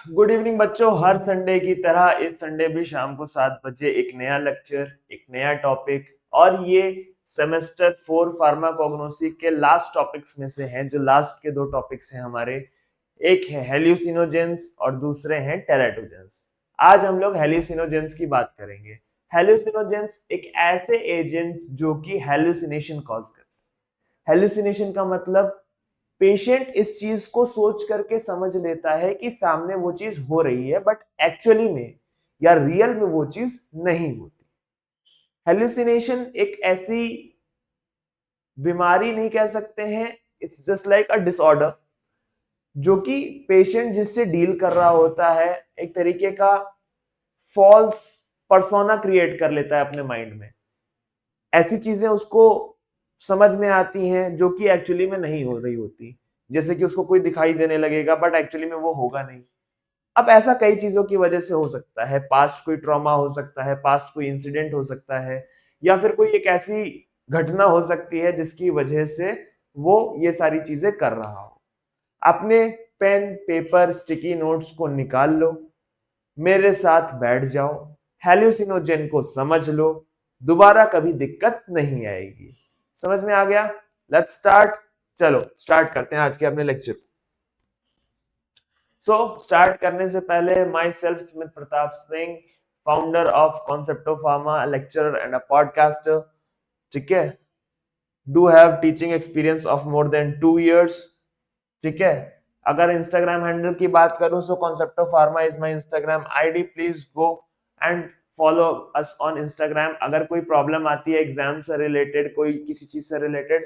Good evening बच्चों। हर Sunday की तरह इस संडे भी शाम को 7 बजे एक नया लेक्चर, एक नया टॉपिक। और ये सेमेस्टर 4 फार्माकोग्नोसी के लास्ट टॉपिक्स में से हैं। जो लास्ट के 2 टॉपिक्स हैं हमारे, एक है हेल्यूसिनोजेंस और दूसरे हैं टेराटोजेंस। आज हम लोग हेल्यूसिनोजेंस की बात करेंगे। हेल्यूसिनोजेंस एक ऐसे एजेंट जो कि हेल्यूसिनेशन कॉज करते हैं। हेल्यूसिनेशन का मतलब पेशेंट इस चीज को सोच करके समझ लेता है कि सामने वो चीज हो रही है, बट एक्चुअली में या रियल में वो चीज नहीं होती। हेल्यूसिनेशन एक ऐसी बीमारी नहीं कह सकते हैं, it's just like a disorder, जो कि पेशेंट जिससे डील कर रहा होता है एक तरीके का फॉल्स पर्सोना क्रिएट कर लेता है अपने माइंड में। ऐसी चीजें उसको समझ में आती हैं जो कि एक्चुअली में नहीं हो रही होती। जैसे कि उसको कोई दिखाई देने लगेगा बट एक्चुअली में वो होगा नहीं। अब ऐसा कई चीजों की वजह से हो सकता है। पास्ट कोई ट्रॉमा हो सकता है, पास्ट कोई इंसिडेंट हो सकता है, या फिर कोई एक ऐसी घटना हो सकती है जिसकी वजह से वो ये सारी चीजें कर रहा हो। अपने पेन पेपर स्टिकी नोट्स को निकाल लो, मेरे साथ बैठ जाओ, हेल्यूसिनोजेन को समझ लो, दोबारा कभी दिक्कत नहीं आएगी। समझ में आ गया? Let's start. चलो स्टार्ट करते हैं आज के अपने लेक्चर। स्टार्ट करने से पहले, myself Smith Pratap Singh, founder of Concepto Pharma, lecturer and a podcaster. ठीक है, do have teaching experience of more than 2 years। ठीक है, अगर इंस्टाग्राम हैंडल की बात करूं so Concepto Pharma is my Instagram ID. Please go and follow us on Instagram. अगर कोई प्रॉब्लम आती है एग्जाम से रिलेटेड, कोई किसी चीज से रिलेटेड,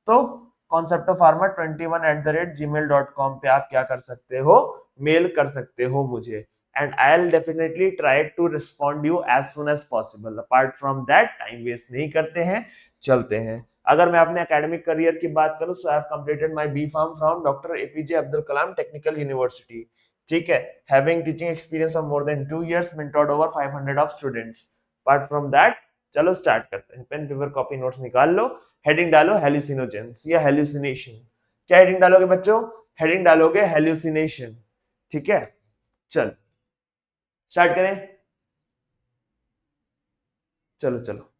तो कॉन्सेप्टो फार्मा 21@gmail.com पे आप क्या कर सकते हो, मेल कर सकते हो मुझे, and I will definitely try to respond you as soon as possible. Apart from that, time waste नहीं करते हैं, चलते हैं। अगर मैं अपने एकेडमिक करियर की बात करूं, so I have completed my B Pharm from doctor APJ Abdul Kalam technical university. ठीक है, having teaching experience of more than 2 years, mentored over 500 of students. Apart from that, चलो स्टार्ट करते हैं। पेन पेपर कॉपी नोट्स निकाल लो, heading डालो हेल्यूसिनोजेंस या hallucination. क्या heading डालोगे बच्चों? हेडिंग डालोगे हेल्यूसिनेशन। ठीक है, चल स्टार्ट करें। चलो चलो,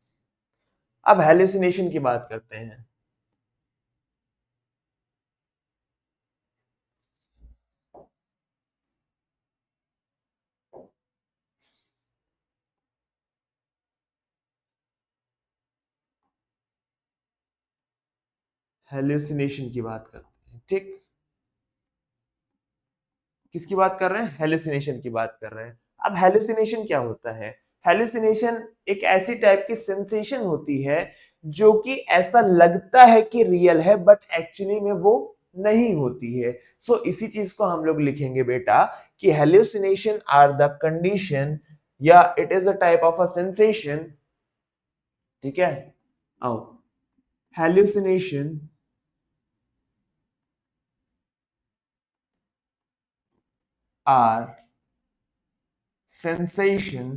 अब हेल्यूसिनेशन की बात करते हैं। हेल्यूसिनेशन की बात करते हैं, ठीक। किसकी बात कर रहे हैं? हेल्यूसिनेशन की बात कर रहे हैं। अब हेल्यूसिनेशन क्या होता है? हेल्यूसिनेशन एक ऐसी टाइप की सेंसेशन होती है जो कि ऐसा लगता है कि रियल है, बट एक्चुअली में वो नहीं होती है। इसी चीज को हम लोग लिखेंगे बेटा कि हेल्यूसिनेशन आर द कंडीशन, या it is a type of a sensation. ठीक है, आओ, hallucination are sensation,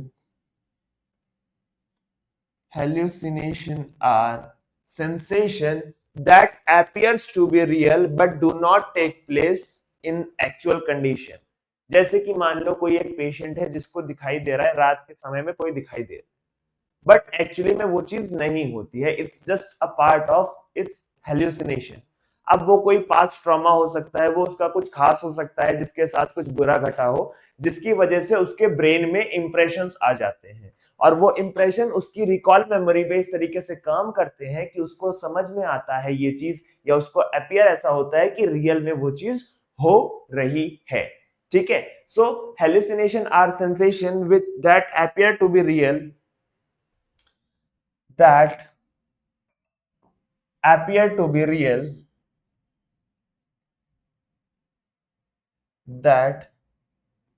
hallucination are sensation that appears to be real but do not take place in actual condition। जैसे कि मान लो कोई एक पेशेंट है जिसको दिखाई दे रहा है रात के समय में कोई दिखाई दे रहा है, बट एक्चुअली में वो चीज नहीं होती है। It's just a part of its hallucination. अब वो कोई पास्ट ट्रॉमा हो सकता है, वो उसका कुछ खास हो सकता है जिसके साथ कुछ बुरा घटा हो, जिसकी वजह से उसके ब्रेन में इंप्रेशंस आ जाते हैं, और वो इंप्रेशन उसकी रिकॉल मेमोरी पे इस तरीके से काम करते हैं कि उसको समझ में आता है ये चीज, या उसको अपियर ऐसा होता है कि रियल में वो चीज हो रही है। ठीक है, so hallucination are sensation with that appear to be real, that appear to be real, that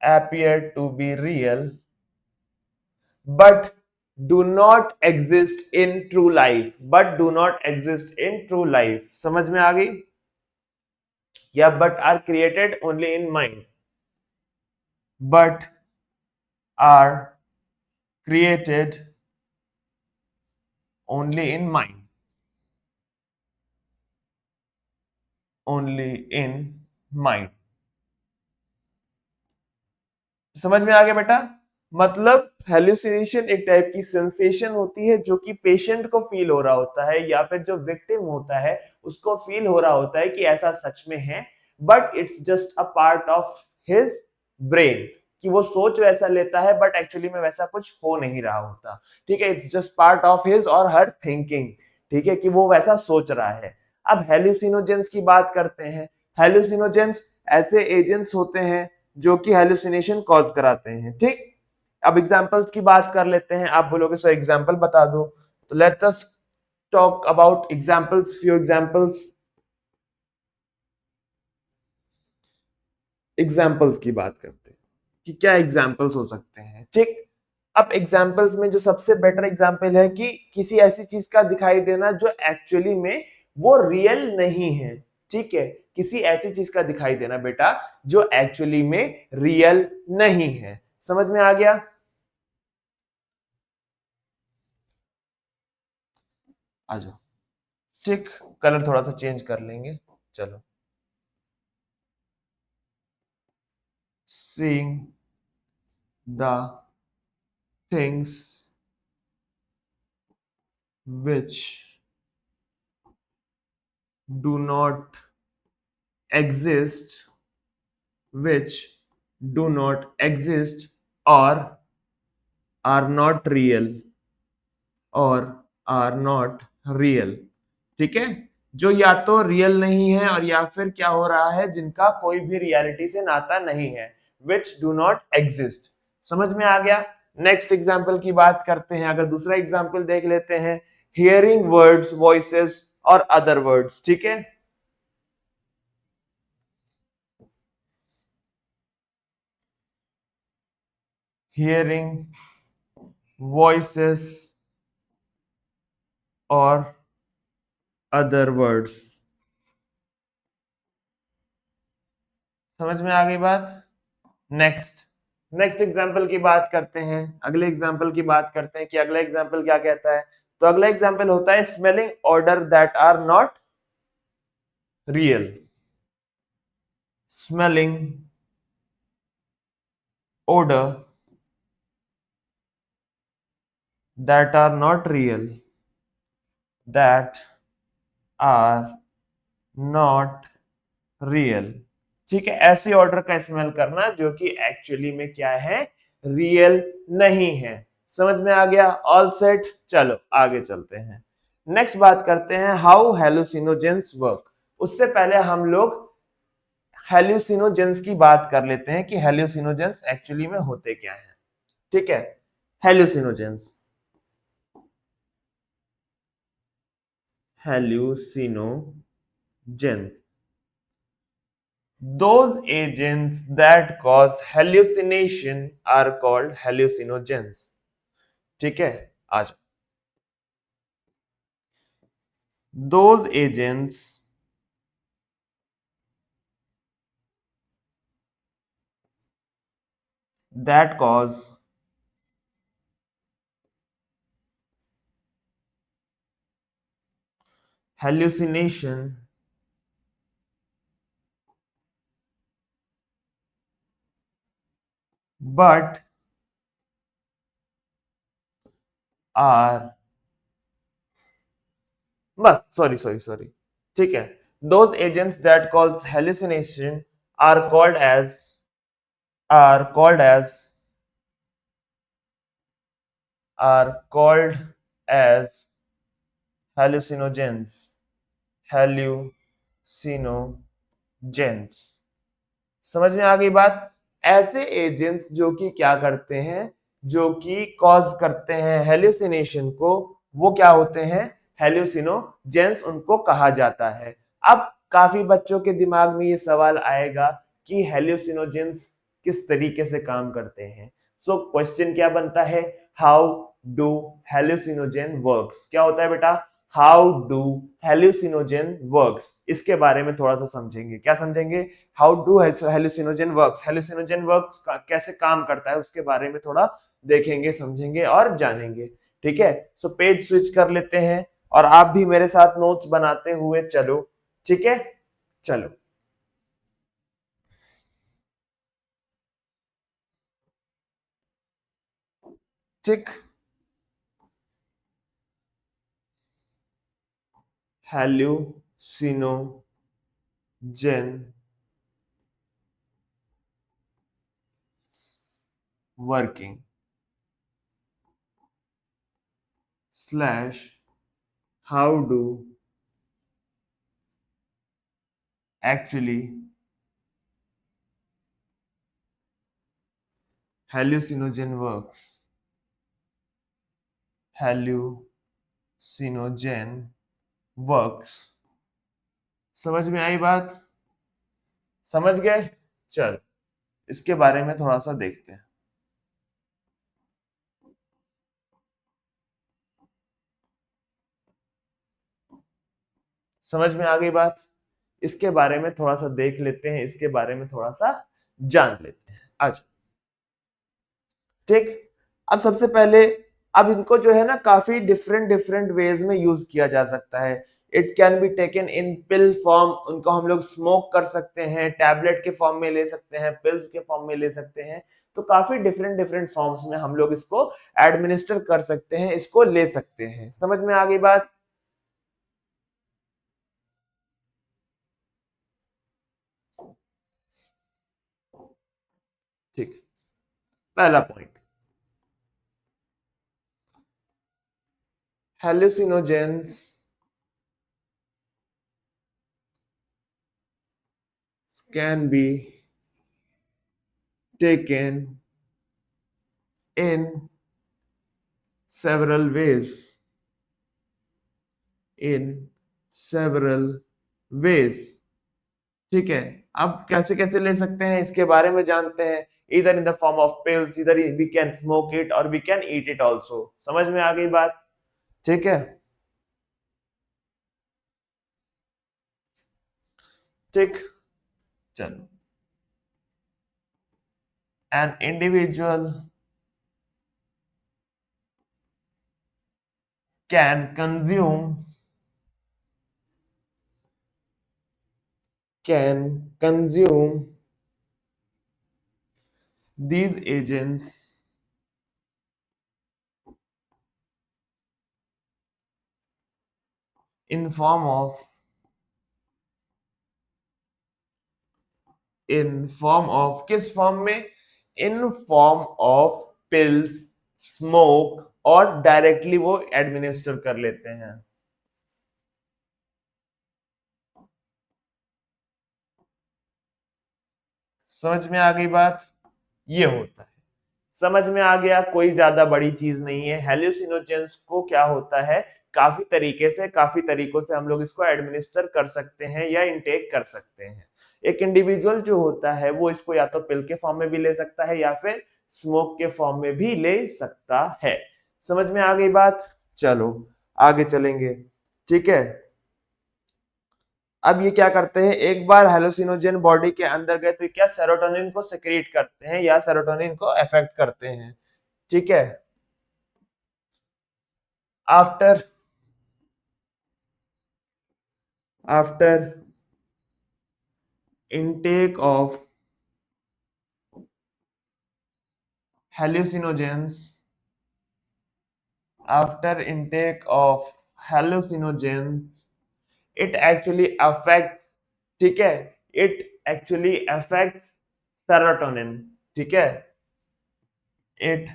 appear to be real, but do not exist in true life, but do not exist in true life। समझ में आ गई? या but are created only in mind, but are created only in mind, only in mind। समझ में आ गया बेटा? मतलब हेलुसिनेशन एक टाइप की सेंसेशन होती है जो कि पेशेंट को फील हो रहा होता है या फिर जो विक्टिम होता है उसको फील हो रहा होता है कि ऐसा सच में है, but it's just a part of his brain, कि वो सोच वैसा लेता है बट एक्चुअली में वैसा कुछ हो नहीं रहा होता। ठीक है, it's just part of his और हर थिंकिंग। ठीक है, कि वो वैसा सोच रहा है। अब हेलुसिनोजेंस की बात करते हैं। हेलुसिनोजेंस ऐसे एजेंट्स होते हैं जो कि हेलुसिनेशन कॉज कराते हैं। ठीक, अब एग्जांपल्स की बात कर लेते हैं। आप बोलोगे सर एग्जांपल बता दो, तो let us talk about examples, few examples. Examples की बात करते हैं कि क्या एग्जांपल्स हो सकते हैं। ठीक, अब एग्जांपल्स में जो सबसे बेटर एग्जांपल है कि किसी ऐसी चीज का दिखाई देना जो एक्चुअली में वो रियल नहीं है। ठीक है, किसी ऐसी चीज का दिखाई देना बेटा जो एक्चुअली में रियल नहीं है। समझ में आ गया? आ जाओ। ठीक, कलर थोड़ा सा चेंज कर लेंगे। चलो, seeing the things which do not exist, which do not exist or are not real, और आर नॉट रियल। ठीक है, जो या तो रियल नहीं है और या फिर क्या हो रहा है, जिनका कोई भी रियलिटी से नाता नहीं है, विच डू नॉट एग्जिस्ट। समझ में आ गया? नेक्स्ट एग्जाम्पल की बात करते हैं। अगर दूसरा एग्जाम्पल देख लेते हैं, हियरिंग वर्ड्स, वॉइसेस और अदर वर्ड्स। ठीक है, हियरिंग वॉइसेस और अदर वर्ड्स। समझ में आ गई बात? नेक्स्ट, नेक्स्ट एग्जाम्पल की बात करते हैं। अगले एग्जाम्पल की बात करते हैं कि अगला एग्जाम्पल क्या कहता है। तो अगला एग्जाम्पल होता है smelling order that are not real. Smelling order that are not real, that are not real. ठीक है, ऐसे ऑर्डर का इस्तेमाल करना जो कि एक्चुअली में क्या है, रियल नहीं है। समझ में आ गया? All set. चलो आगे चलते हैं। नेक्स्ट बात करते हैं हाउ हेलुसिनोजेंस वर्क। उससे पहले हम लोग हेल्यूसिनोजेंस की बात कर लेते हैं कि हेल्यूसिनोजेंस एक्चुअली में होते क्या है। ठीक है, हेल्यूसिनोजेंस, हेल्यूसिनोजेंस, those agents that cause hallucination are called hallucinogens। ठीक है, आज those agents that cause hallucination but are, बस सॉरी सॉरी सॉरी, ठीक है, those agents that cause hallucination are called as, are called as, are called as hallucinogens, hallucinogens। समझ में आ गई बात? ऐसे एजेंट्स जो कि क्या करते हैं, जो कि कॉज करते हैं हेल्यूसिनेशन को, वो क्या होते हैं, हेल्यूसिनोजेंस उनको कहा जाता है। अब काफी बच्चों के दिमाग में ये सवाल आएगा कि हेल्यूसिनोजेंस किस तरीके से काम करते हैं। सो क्वेश्चन क्या बनता है, हाउ डू हेल्यूसिनोजेन वर्क्स। क्या होता है बेटा, हाउ डू हेल्यूसिनोजेन वर्क्स। इसके बारे में थोड़ा सा समझेंगे। क्या समझेंगे? हाउ डू हेल्यूसिनोजेन वर्क्स, हेल्यूसिनोजेन वर्क्स कैसे काम करता है उसके बारे में थोड़ा देखेंगे, समझेंगे और जानेंगे। ठीक है, सो पेज स्विच कर लेते हैं और आप भी मेरे साथ नोट्स बनाते हुए चलो। ठीक है, चलो। ठीक, hallucinogen working slash how do actually hallucinogen works. Hallucinogen works. समझ में आई बात? समझ गए? चल, इसके बारे में थोड़ा सा देखते हैं। समझ में आ गई बात? इसके बारे में थोड़ा सा देख लेते हैं, इसके बारे में थोड़ा सा जान लेते हैं आज। ठीक, अब सबसे पहले, अब इनको जो है ना काफी डिफरेंट डिफरेंट वेज में यूज किया जा सकता है। It can be taken in pill form, उनको हम लोग स्मोक कर सकते हैं, टैबलेट के फॉर्म में ले सकते हैं, पिल्स के फॉर्म में ले सकते हैं। तो काफी डिफरेंट डिफरेंट फॉर्म्स में हम लोग इसको एडमिनिस्टर कर सकते हैं, इसको ले सकते हैं। समझ में आ गई बात? ठीक, पहला point, hallucinogens can be taken in several ways. In several ways. ठीक है, अब कैसे कैसे ले सकते हैं इसके बारे में जानते हैं। इधर in the form of pills, इधर वी कैन स्मोक इट और we can eat it also. समझ में आ गई बात? ठीक है, ठीक, चलो। An individual can consume these agents in form of किस फॉर्म में? In form of pills, smoke, और डायरेक्टली वो एडमिनिस्टर कर लेते हैं। समझ में आ गई बात? ये होता है। समझ में आ गया? कोई ज्यादा बड़ी चीज नहीं है। हेल्यूसिनोजेंस को क्या होता है, काफी तरीके से, काफी तरीकों से हम लोग इसको एडमिनिस्टर कर सकते हैं या इनटेक कर सकते हैं। एक इंडिविजुअल जो होता है वो इसको या तो पिल के फॉर्म में भी ले सकता है या फिर स्मोक के फॉर्म में भी ले सकता है। समझ में आ गई बात? चलो आगे चलेंगे। ठीक है, अब ये क्या करते हैं, एक बार हेलोसिनोजन बॉडी के अंदर गए तो क्या सेरोटोनिन को सिक्रीट करते हैं या सेरोटोनिन को अफेक्ट करते हैं। ठीक है, after after intake of hallucinogens after intake of hallucinogens it actually affect, ठीक है, it actually affect serotonin। ठीक है, it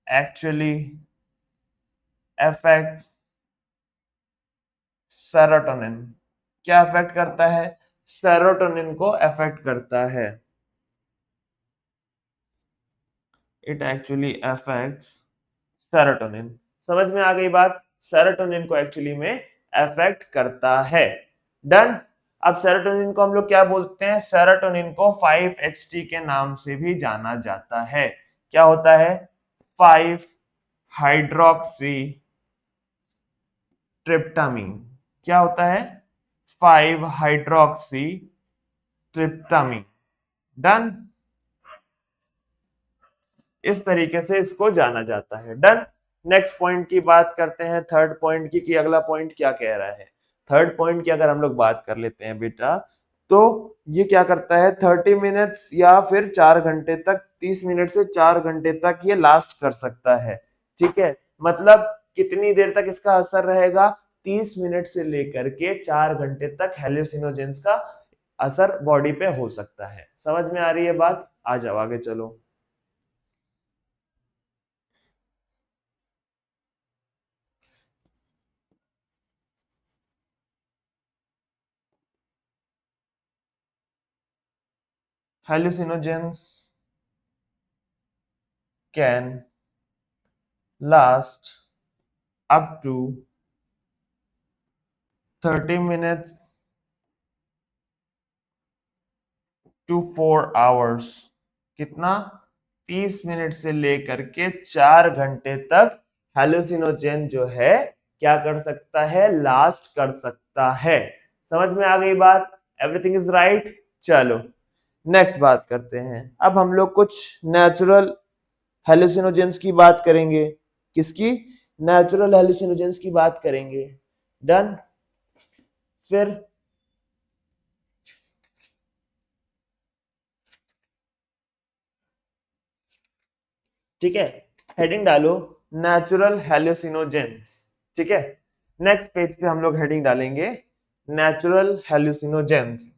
actually affect serotonin। क्या अफेक्ट करता है? सेरोटोनिन को अफेक्ट करता है। It actually affects serotonin. समझ में आ गई बात? सेरोटोनिन को एक्चुअली में अफेक्ट करता है। डन। अब सेरोटोनिन को हम लोग क्या बोलते हैं? सेरोटोनिन को 5-HT के नाम से भी जाना जाता है। क्या होता है? 5 हाइड्रोक्सी ट्रिप्टामीन। क्या होता है? 5 हाइड्रोक्सी ट्रिप्टामीन। डन। इस तरीके से इसको जाना जाता है। डन। नेक्स्ट पॉइंट की बात करते हैं, थर्ड पॉइंट की, कि अगला पॉइंट क्या कह रहा है। थर्ड पॉइंट की अगर हम लोग बात कर लेते हैं बेटा, तो ये क्या करता है, 30 मिनट्स या फिर 4 घंटे तक, 30 मिनट से 4 घंटे तक ये लास्ट कर सकता है। ठीक है, मतलब कितनी देर तक इसका असर रहेगा, 30 मिनट से लेकर के 4 घंटे तक हेल्यूसिनोजेंस का असर बॉडी पे हो सकता है। समझ में आ रही है बात? आ जाओ आगे चलो। hallucinogens can last up to 30 minutes to 4 hours। कितना? 30 मिनट से लेकर के 4 घंटे तक हेलुसिनोजेन जो है क्या कर सकता है, लास्ट कर सकता है। समझ में आ गई बात? Everything is right. चलो नेक्स्ट बात करते हैं। अब हम लोग कुछ नेचुरल हेलुसिनोजेंस की बात करेंगे। किसकी? नेचुरल हेलुसिनोजेंस की बात करेंगे। डन। फिर ठीक है, हेडिंग डालो नेचुरल हेलुसिनोजेंस। ठीक है, नेक्स्ट पेज पे हम लोग हेडिंग डालेंगे नेचुरल हेलुसिनोजेंस।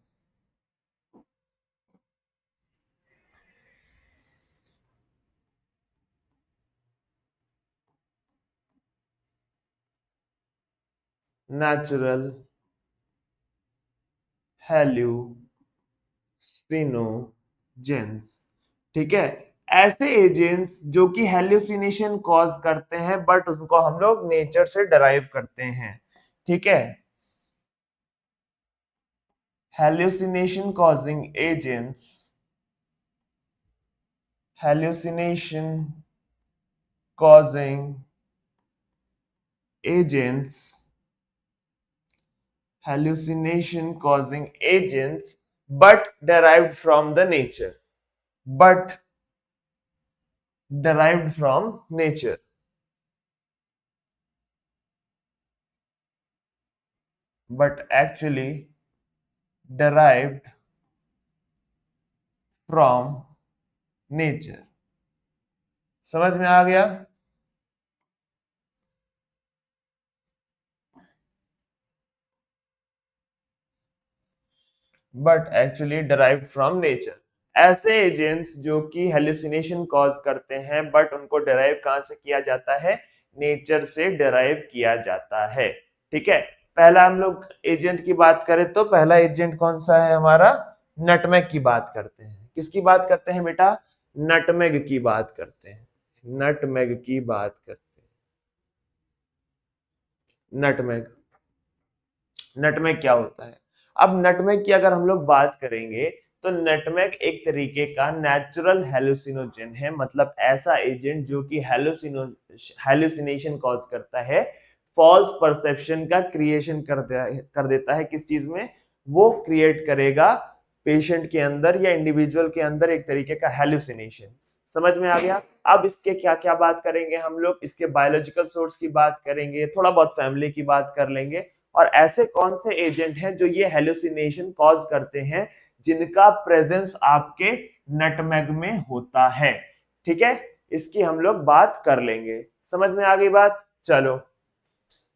नेचुरल हेलुसिनोजेंस। ठीक है, ऐसे एजेंट्स जो कि हेल्यूसिनेशन कॉज करते हैं बट उनको हम लोग नेचर से डराइव करते हैं। ठीक है, hallucination causing agents, hallucination causing agents, hallucination causing agents, but derived from the nature, but derived from nature, but actually derived from nature। समझ में आ गया? But actually derived from nature. ऐसे एजेंट्स जो कि हेलुसिनेशन कॉज करते हैं but उनको डिराइव कहां से किया जाता है, नेचर से डिराइव किया जाता है। ठीक है, पहला हम लोग एजेंट की बात करें तो पहला एजेंट कौन सा है हमारा, नटमेग की बात करते हैं। किसकी बात करते हैं बेटा? नटमेग की बात करते हैं। नटमेग की बात करते हैं। नटमेग, नटमेग क्या होता है? अब नटमेग की अगर हम लोग बात करेंगे तो नटमेग एक तरीके का नेचुरल हेलुसिनोजन है, मतलब ऐसा एजेंट जो कि हेलुसिनेशन कॉज करता है, फॉल्स परसेप्शन का क्रिएशन कर देता है। किस चीज में? वो क्रिएट करेगा पेशेंट के अंदर या इंडिविजुअल के अंदर एक तरीके का हेलुसिनेशन। समझ में आ गया? अब इसके क्या क्या बात करेंगे हम लोग, इसके बायोलॉजिकल सोर्स की बात करेंगे, थोड़ा बहुत फैमिली की बात कर लेंगे, और ऐसे कौन से एजेंट हैं जो ये हेलुसिनेशन कॉज करते हैं जिनका प्रेजेंस आपके नटमेग में होता है। ठीक है, इसकी हम लोग बात कर लेंगे। समझ में आ गई बात? चलो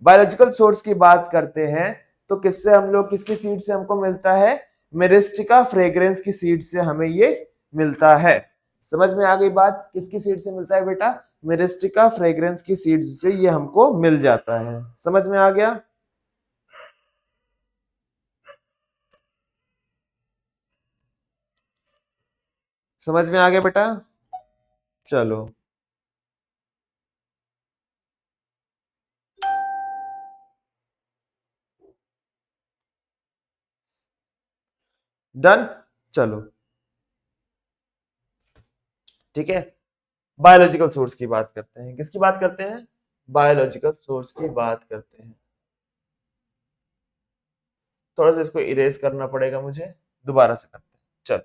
बायोलॉजिकल सोर्स की बात करते हैं तो किससे हम लोग, किसकी सीड से हमको मिलता है? मेरिस्टिका फ्रेग्रेंस की सीड से हमें ये मिलता है। समझ में आ गई बात? किसकी सीड से मिलता है बेटा? मेरिस्टिका फ्रेग्रेंस की सीड से ये हमको मिल जाता है। समझ में आ गया? समझ में आ गया बेटा? चलो डन। चलो ठीक है, बायोलॉजिकल सोर्स की बात करते हैं। किसकी बात करते हैं? बायोलॉजिकल सोर्स की बात करते हैं। थोड़ा सा इसको इरेज करना पड़ेगा मुझे, दोबारा से करते हैं। चल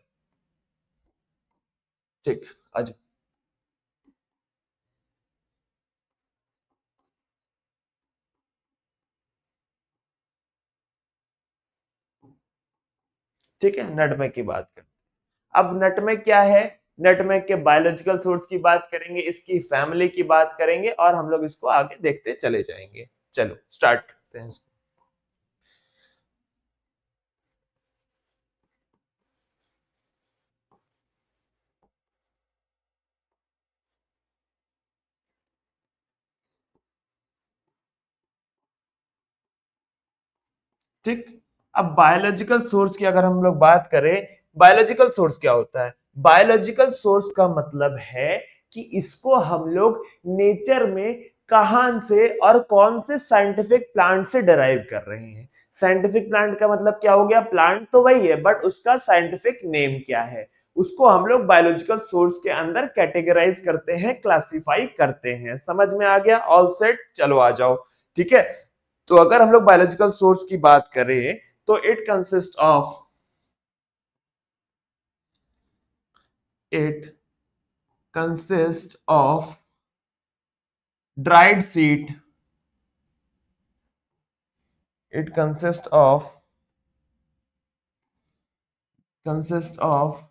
ठीक, आज ठीक है, नटमेग की बात करते हैं। अब नटमेग क्या है, नटमेग के बायोलॉजिकल सोर्स की बात करेंगे, इसकी फैमिली की बात करेंगे और हम लोग इसको आगे देखते चले जाएंगे। चलो स्टार्ट करते हैं इसको। ठीक, अब बायोलॉजिकल सोर्स की अगर हम लोग बात करें, बायोलॉजिकल सोर्स क्या होता है? बायोलॉजिकल सोर्स का मतलब है कि इसको हम लोग नेचर में कहां से और कौन से साइंटिफिक प्लांट से डिराइव कर रहे हैं। साइंटिफिक प्लांट का मतलब क्या हो गया, प्लांट तो वही है बट उसका साइंटिफिक नेम क्या है, उसको हम लोग बायोलॉजिकल सोर्स के अंदर कैटेगराइज करते हैं, क्लासिफाई करते हैं। समझ में आ गया? ऑल सेट, चलो आ जाओ। ठीक है, तो अगर हम लोग बायोलॉजिकल सोर्स की बात करें तो it consist of dried seed, it consist of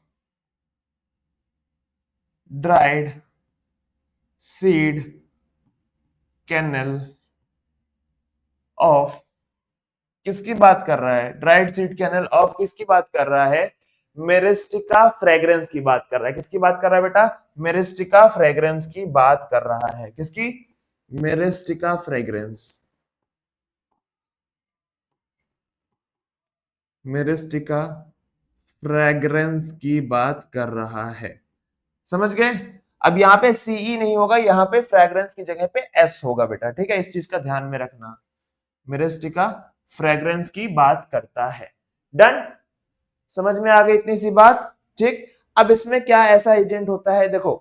dried seed kernel of, किसकी बात कर रहा है? ड्राइड सीड कैनल ऑफ किसकी बात कर रहा है? मेरिस्टिका फ्रेग्रेंस की बात कर रहा है। किसकी बात कर रहा है बेटा? मेरिस्टिका फ्रेग्रेंस की बात कर रहा है। किसकी? मेरिस्टिका फ्रेग्रेंस, मेरिस्टिका फ्रेग्रेंस की बात कर रहा है। समझ गए? अब यहाँ पे सीई नहीं होगा, यहाँ पे फ्रेग्रेंस की जगह पे एस होगा बेटा। ठीक है, इस चीज का ध्यान में रखना। मिरिस्टिका फ्रेग्रेंस की बात करता है। डन, समझ में आ गई इतनी सी बात? ठीक, अब इसमें क्या ऐसा एजेंट होता है, देखो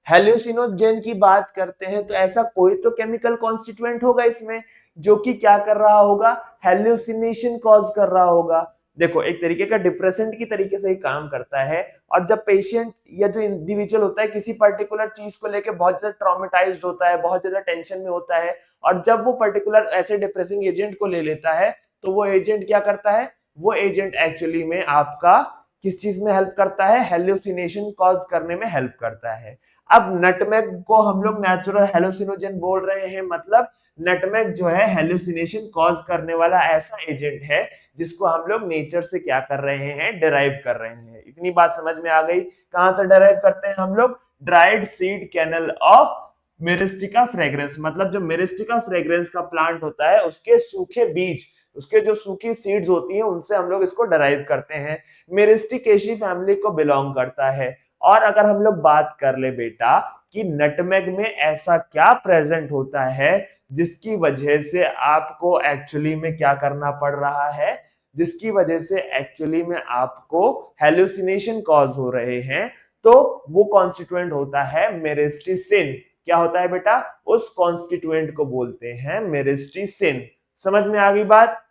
हेल्यूसिनोजेन की बात करते हैं तो ऐसा कोई तो केमिकल कॉन्स्टिट्यूएंट होगा इसमें जो कि क्या कर रहा होगा, हेल्यूसिनेशन कॉज कर रहा होगा। देखो एक तरीके का डिप्रेसेंट की तरीके से ही काम करता है। और जब पेशेंट या जो इंडिविजुअल होता है किसी पर्टिकुलर चीज को लेकर बहुत ज्यादा ट्रॉमेटाइज्ड होता है, बहुत ज्यादा टेंशन में होता है, और जब वो पर्टिकुलर ऐसे डिप्रेसिंग एजेंट को ले लेता है तो वो एजेंट क्या करता है, वो एजेंट एक्चुअली में आपका किस चीज में हेल्प करता है, हेल्यूसिनेशन कॉज करने में हेल्प करता है। अब नटमेग को हम लोग नेचुरल हेलुसिनोजन बोल रहे हैं, मतलब नटमेग जो है हेलुसिनेशन कॉज करने वाला ऐसा एजेंट है जिसको हम लोग नेचर से क्या कर रहे हैं, डिराइव कर रहे हैं। इतनी बात समझ में आ गई? कहां से डिराइव करते हैं हम लोग? Dried seed kernel of Myristica fragrans, मतलब जो मेरिस्टिका फ्रेग्रेंस का प्लांट होता है उसके सूखे बीज, उसके जो सूखी सीड्स होती हैं उनसे हम लोग इसको डिराइव करते हैं। मेरिस्टिकेशी फैमिली को बिलोंग करता है। और अगर हम लोग बात कर ले बेटा कि नटमेग में ऐसा क्या प्रेजेंट होता है जिसकी वजह से आपको एक्चुअली में क्या करना पड़ रहा है, जिसकी वजह से एक्चुअली में आपको हेलुसिनेशन कॉज हो रहे हैं, तो वो कॉन्स्टिट्यूएंट होता है मेरिस्टिसिन। क्या होता है बेटा? उस कॉन्स्टिट्यूएंट को बोलते हैं मेरिस्टिसिन। समझ में आ गई बात?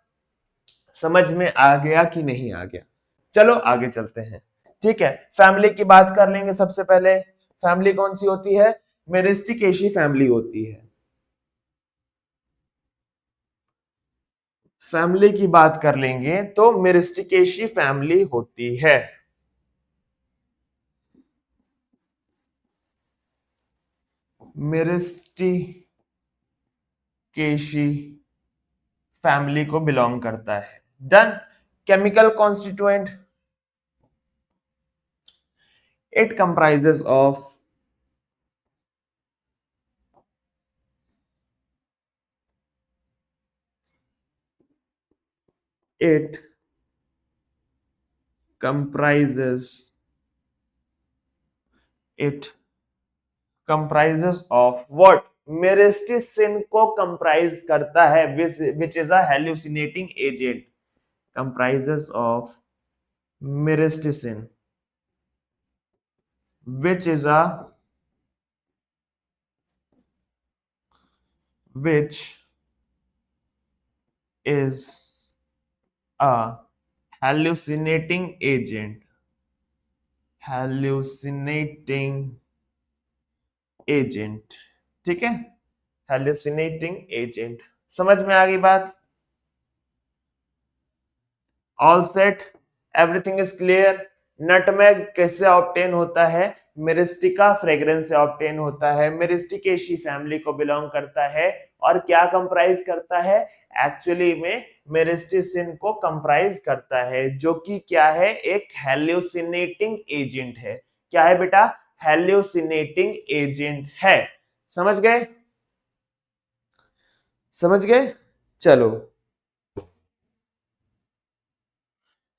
समझ में आ गया कि नहीं आ गया? चलो आगे चलते हैं। ठीक है, फैमिली की बात कर लेंगे सबसे पहले। फैमिली कौन सी होती है? मेरिस्टिकेशी फैमिली होती है। फैमिली की बात कर लेंगे तो मेरिस्टिकेशी फैमिली होती है। मेरिस्टिकेशी फैमिली को बिलोंग करता है। Done. Chemical constituent, it comprises of it comprises it comprises of what? मेरिस्टिसिन को कंप्राइज करता है, which is a hallucinating agent, comprises of मेरिस्टिसिन which is a which is a hallucinating agent, hallucinating agent. ठीक है, hallucinating agent. समझ में आ गई बात? All set. Everything is clear. Nutmeg कैसे ऑब्टेन होता है? मिरिस्टिका फ्रेग्रेंस से ऑब्टेन होता है, मिरिस्टिकेशी फैमिली को बिलोंग करता है और क्या कंप्राइज करता है? एक्चुअली में मेरिस्टिसिन को कंप्राइज करता है, जो कि क्या है? एक हेल्यूसिनेटिंग एजेंट है। क्या है बेटा? हेल्यूसिनेटिंग एजेंट है। समझ गए? समझ गए? चलो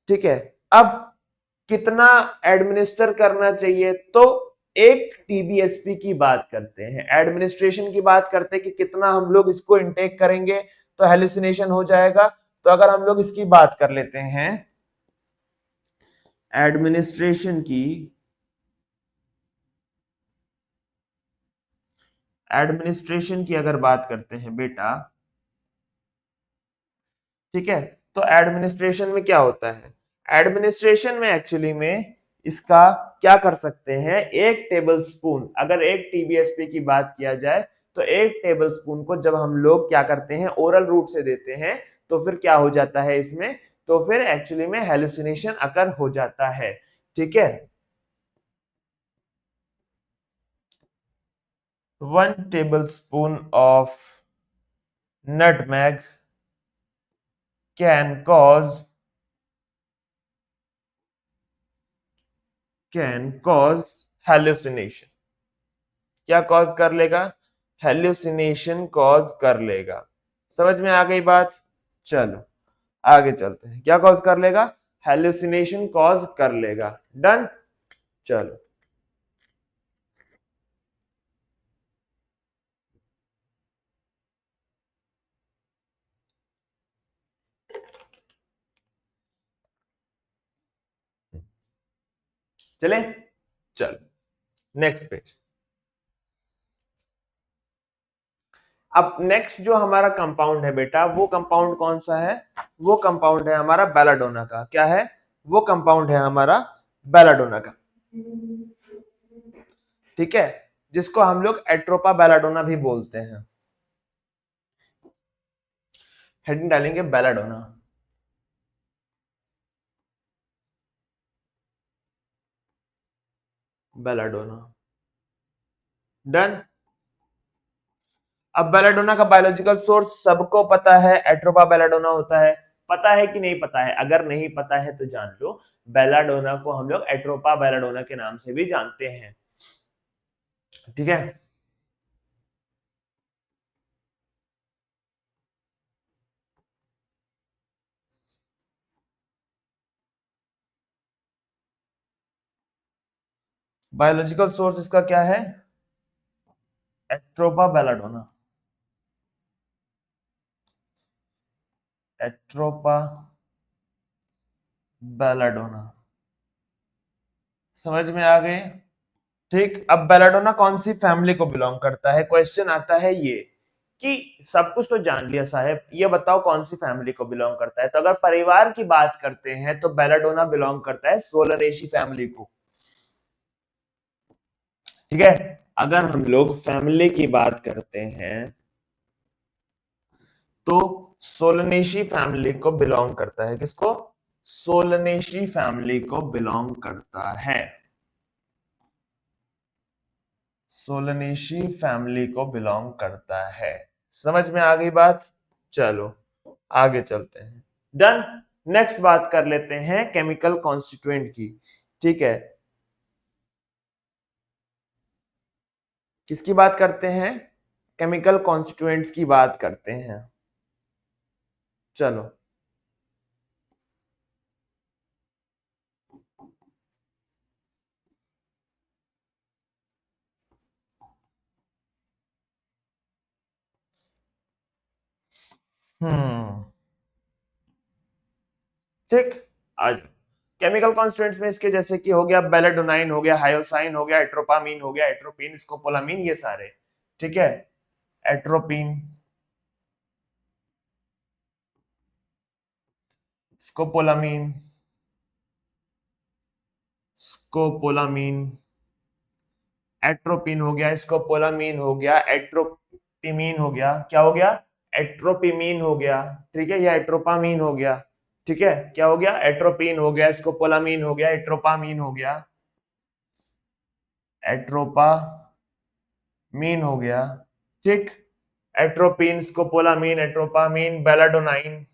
ठीक है। अब कितना एडमिनिस्टर करना चाहिए? तो एक टीबीएसपी की बात करते हैं, एडमिनिस्ट्रेशन की बात करते हैं कि कितना हम लोग इसको इनटेक करेंगे तो हेलुसिनेशन हो जाएगा। तो अगर हम लोग इसकी बात कर लेते हैं, एडमिनिस्ट्रेशन की, एडमिनिस्ट्रेशन की अगर बात करते हैं बेटा, ठीक है, तो एडमिनिस्ट्रेशन में क्या होता है? एडमिनिस्ट्रेशन में एक्चुअली में इसका क्या कर सकते हैं? एक टेबल स्पून, अगर एक टीबीएसपी की बात किया जाए तो एक टेबल स्पून को जब हम लोग क्या करते हैं, ओरल रूट से देते हैं, तो फिर क्या हो जाता है इसमें? तो फिर एक्चुअली में हेलुसिनेशन अकर हो जाता है। ठीक है, 1 tablespoon of nutmeg can cause hallucination। क्या कॉज कर लेगा? हेल्यूसिनेशन कॉज कर लेगा। समझ में आ गई बात? चलो आगे चलते हैं। क्या कॉज कर लेगा? हेल्यूसिनेशन कॉज कर लेगा। डन। चलो चले, चलो नेक्स्ट पेज। अब नेक्स्ट जो हमारा कंपाउंड है बेटा, वो कंपाउंड कौन सा है? वो कंपाउंड है हमारा बेलाडोना का। क्या है? वो कंपाउंड है हमारा बेलाडोना का। ठीक है, जिसको हम लोग एट्रोपा बेलाडोना भी बोलते हैं। हेडिंग डालेंगे बेलाडोना। बेलाडोना। डन। अब बेलाडोना का बायोलॉजिकल सोर्स सबको पता है, एट्रोपा बेलाडोना होता है। पता है कि नहीं पता है? अगर नहीं पता है तो जान लो, बेलाडोना को हम लोग एट्रोपा बेलाडोना के नाम से भी जानते हैं। ठीक है, बायोलॉजिकल सोर्स इसका क्या है? Atropa belladonna. Atropa belladonna. समझ में आ गए? ठीक। अब बेलाडोना कौन सी फैमिली को बिलोंग करता है? क्वेश्चन आता है ये कि सब कुछ तो जान लिया साहब, ये बताओ कौन सी फैमिली को बिलोंग करता है? तो अगर परिवार की बात करते हैं तो बेलाडोना बिलोंग करता है सोलरेशी फैमिली को। ठीक है, अगर हम लोग फैमिली की बात करते हैं तो सोलनेशी फैमिली को बिलोंग करता है। किसको? सोलनेशी फैमिली को बिलोंग करता है। सोलनेशी फैमिली को बिलोंग करता है। समझ में आ गई बात? चलो आगे चलते हैं। डन। नेक्स्ट बात कर लेते हैं केमिकल कॉन्स्टिट्यूएंट की। ठीक है, किसकी बात करते हैं? केमिकल कॉन्स्टिट्यूएंट्स की बात करते हैं। चलो हम्म ठीक। आज केमिकल कॉन्स्टिट्यूएंट्स में इसके जैसे कि हो गया बेलेडोनाइन, हो गया हायोसाइन, हो गया एट्रोपामीन, हो गया एट्रोपिन, स्कोपोलामीन, ये सारे। ठीक है, एट्रोपिन, स्कोपोलामीन, स्कोपोलामीन, एट्रोपिन हो गया, स्कोपोलामीन हो गया, एट्रोपिमीन हो गया। क्या हो गया? एट्रोपिमीन हो गया। ठीक है, या एट्रोपामीन हो गया। ठीक है, क्या हो गया, एट्रोपिन हो गया, स्कोपोलामीन हो गया, एट्रोपामीन हो गया, एट्रोपामीन हो गया, ठीक। एट्रोपिन, स्कोपोलामीन, एट्रोपामीन, बेलाडोनाइन,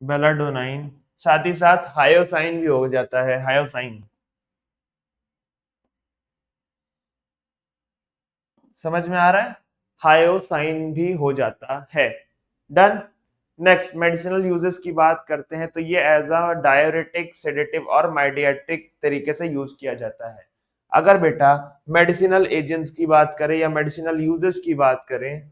बेलाडोनाइन, साथ ही साथ हायोसाइन भी हो जाता है, हायोसाइन। समझ में आ रहा है, हायोसाइन भी हो जाता है। डन। नेक्स्ट मेडिसिनल यूजेस की बात करते हैं, तो ये एज अ डायरेटिक, सेडेटिव और माइडियाट्रिक तरीके से यूज किया जाता है। अगर बेटा मेडिसिनल एजेंट्स की बात करें या मेडिसिनल यूजेस की बात करें,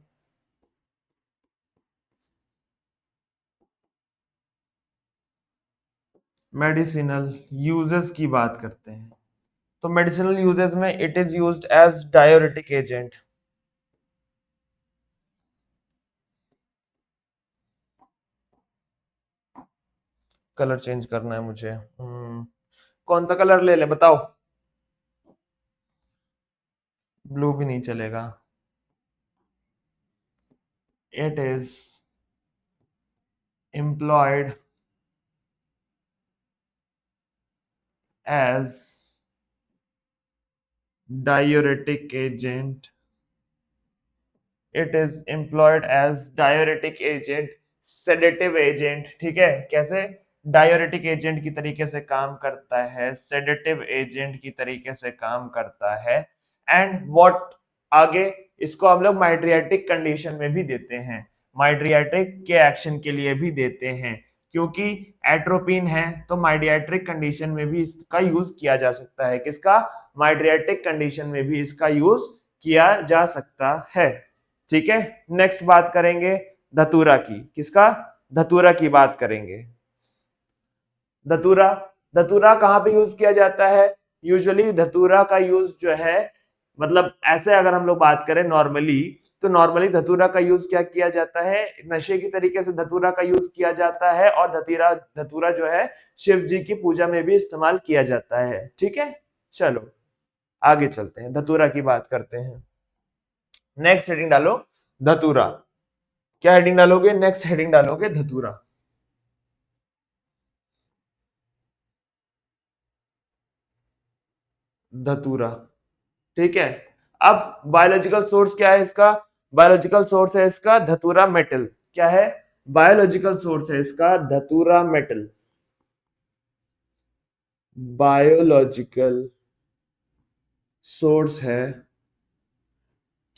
मेडिसिनल यूजेस की बात करते हैं, तो मेडिसिनल यूजेस में it is used as diuretic agent. Colour change करना है मुझे, कौन सा कलर ले ले बताओ, ब्लू भी नहीं चलेगा। It is employed as diuretic agent, it is employed as diuretic agent, sedative agent, ठीक है, कैसे डायोरेटिक एजेंट की तरीके से काम करता है, सेडेटिव एजेंट की तरीके से काम करता है, एंड व्हाट, आगे इसको हम लोग माइड्रियाटिक कंडीशन में भी देते हैं, माइड्रियाटिक के एक्शन के लिए भी देते हैं, क्योंकि एट्रोपिन है तो माइडियाट्रिक कंडीशन में भी इसका यूज किया जा सकता है, किसका, माइड्रियाटिक कंडीशन में भी इसका यूज किया जा सकता है। ठीक है, नेक्स्ट बात करेंगे धतूरा की, किसका, धतूरा की बात करेंगे। धतूरा, धतूरा कहाँ पे यूज किया जाता है, यूजुअली धतूरा का यूज जो है, मतलब ऐसे अगर हम लोग बात करें नॉर्मली, तो नॉर्मली धतूरा का यूज क्या किया जाता है, नशे की तरीके से धतूरा का यूज किया जाता है, और धतूरा धतूरा जो है शिव जी की पूजा में भी इस्तेमाल किया जाता है। ठीक है, चलो आगे चलते हैं, धतूरा की बात करते हैं। नेक्स्ट हेडिंग डालो धतूरा, क्या हेडिंग डालोगे, नेक्स्ट हेडिंग डालोगे धतूरा। धतूरा, ठीक है। अब बायोलॉजिकल सोर्स क्या है इसका, बायोलॉजिकल सोर्स है इसका धतूरा मेटल, क्या है, बायोलॉजिकल सोर्स है इसका धतूरा मेटल, बायोलॉजिकल सोर्स है,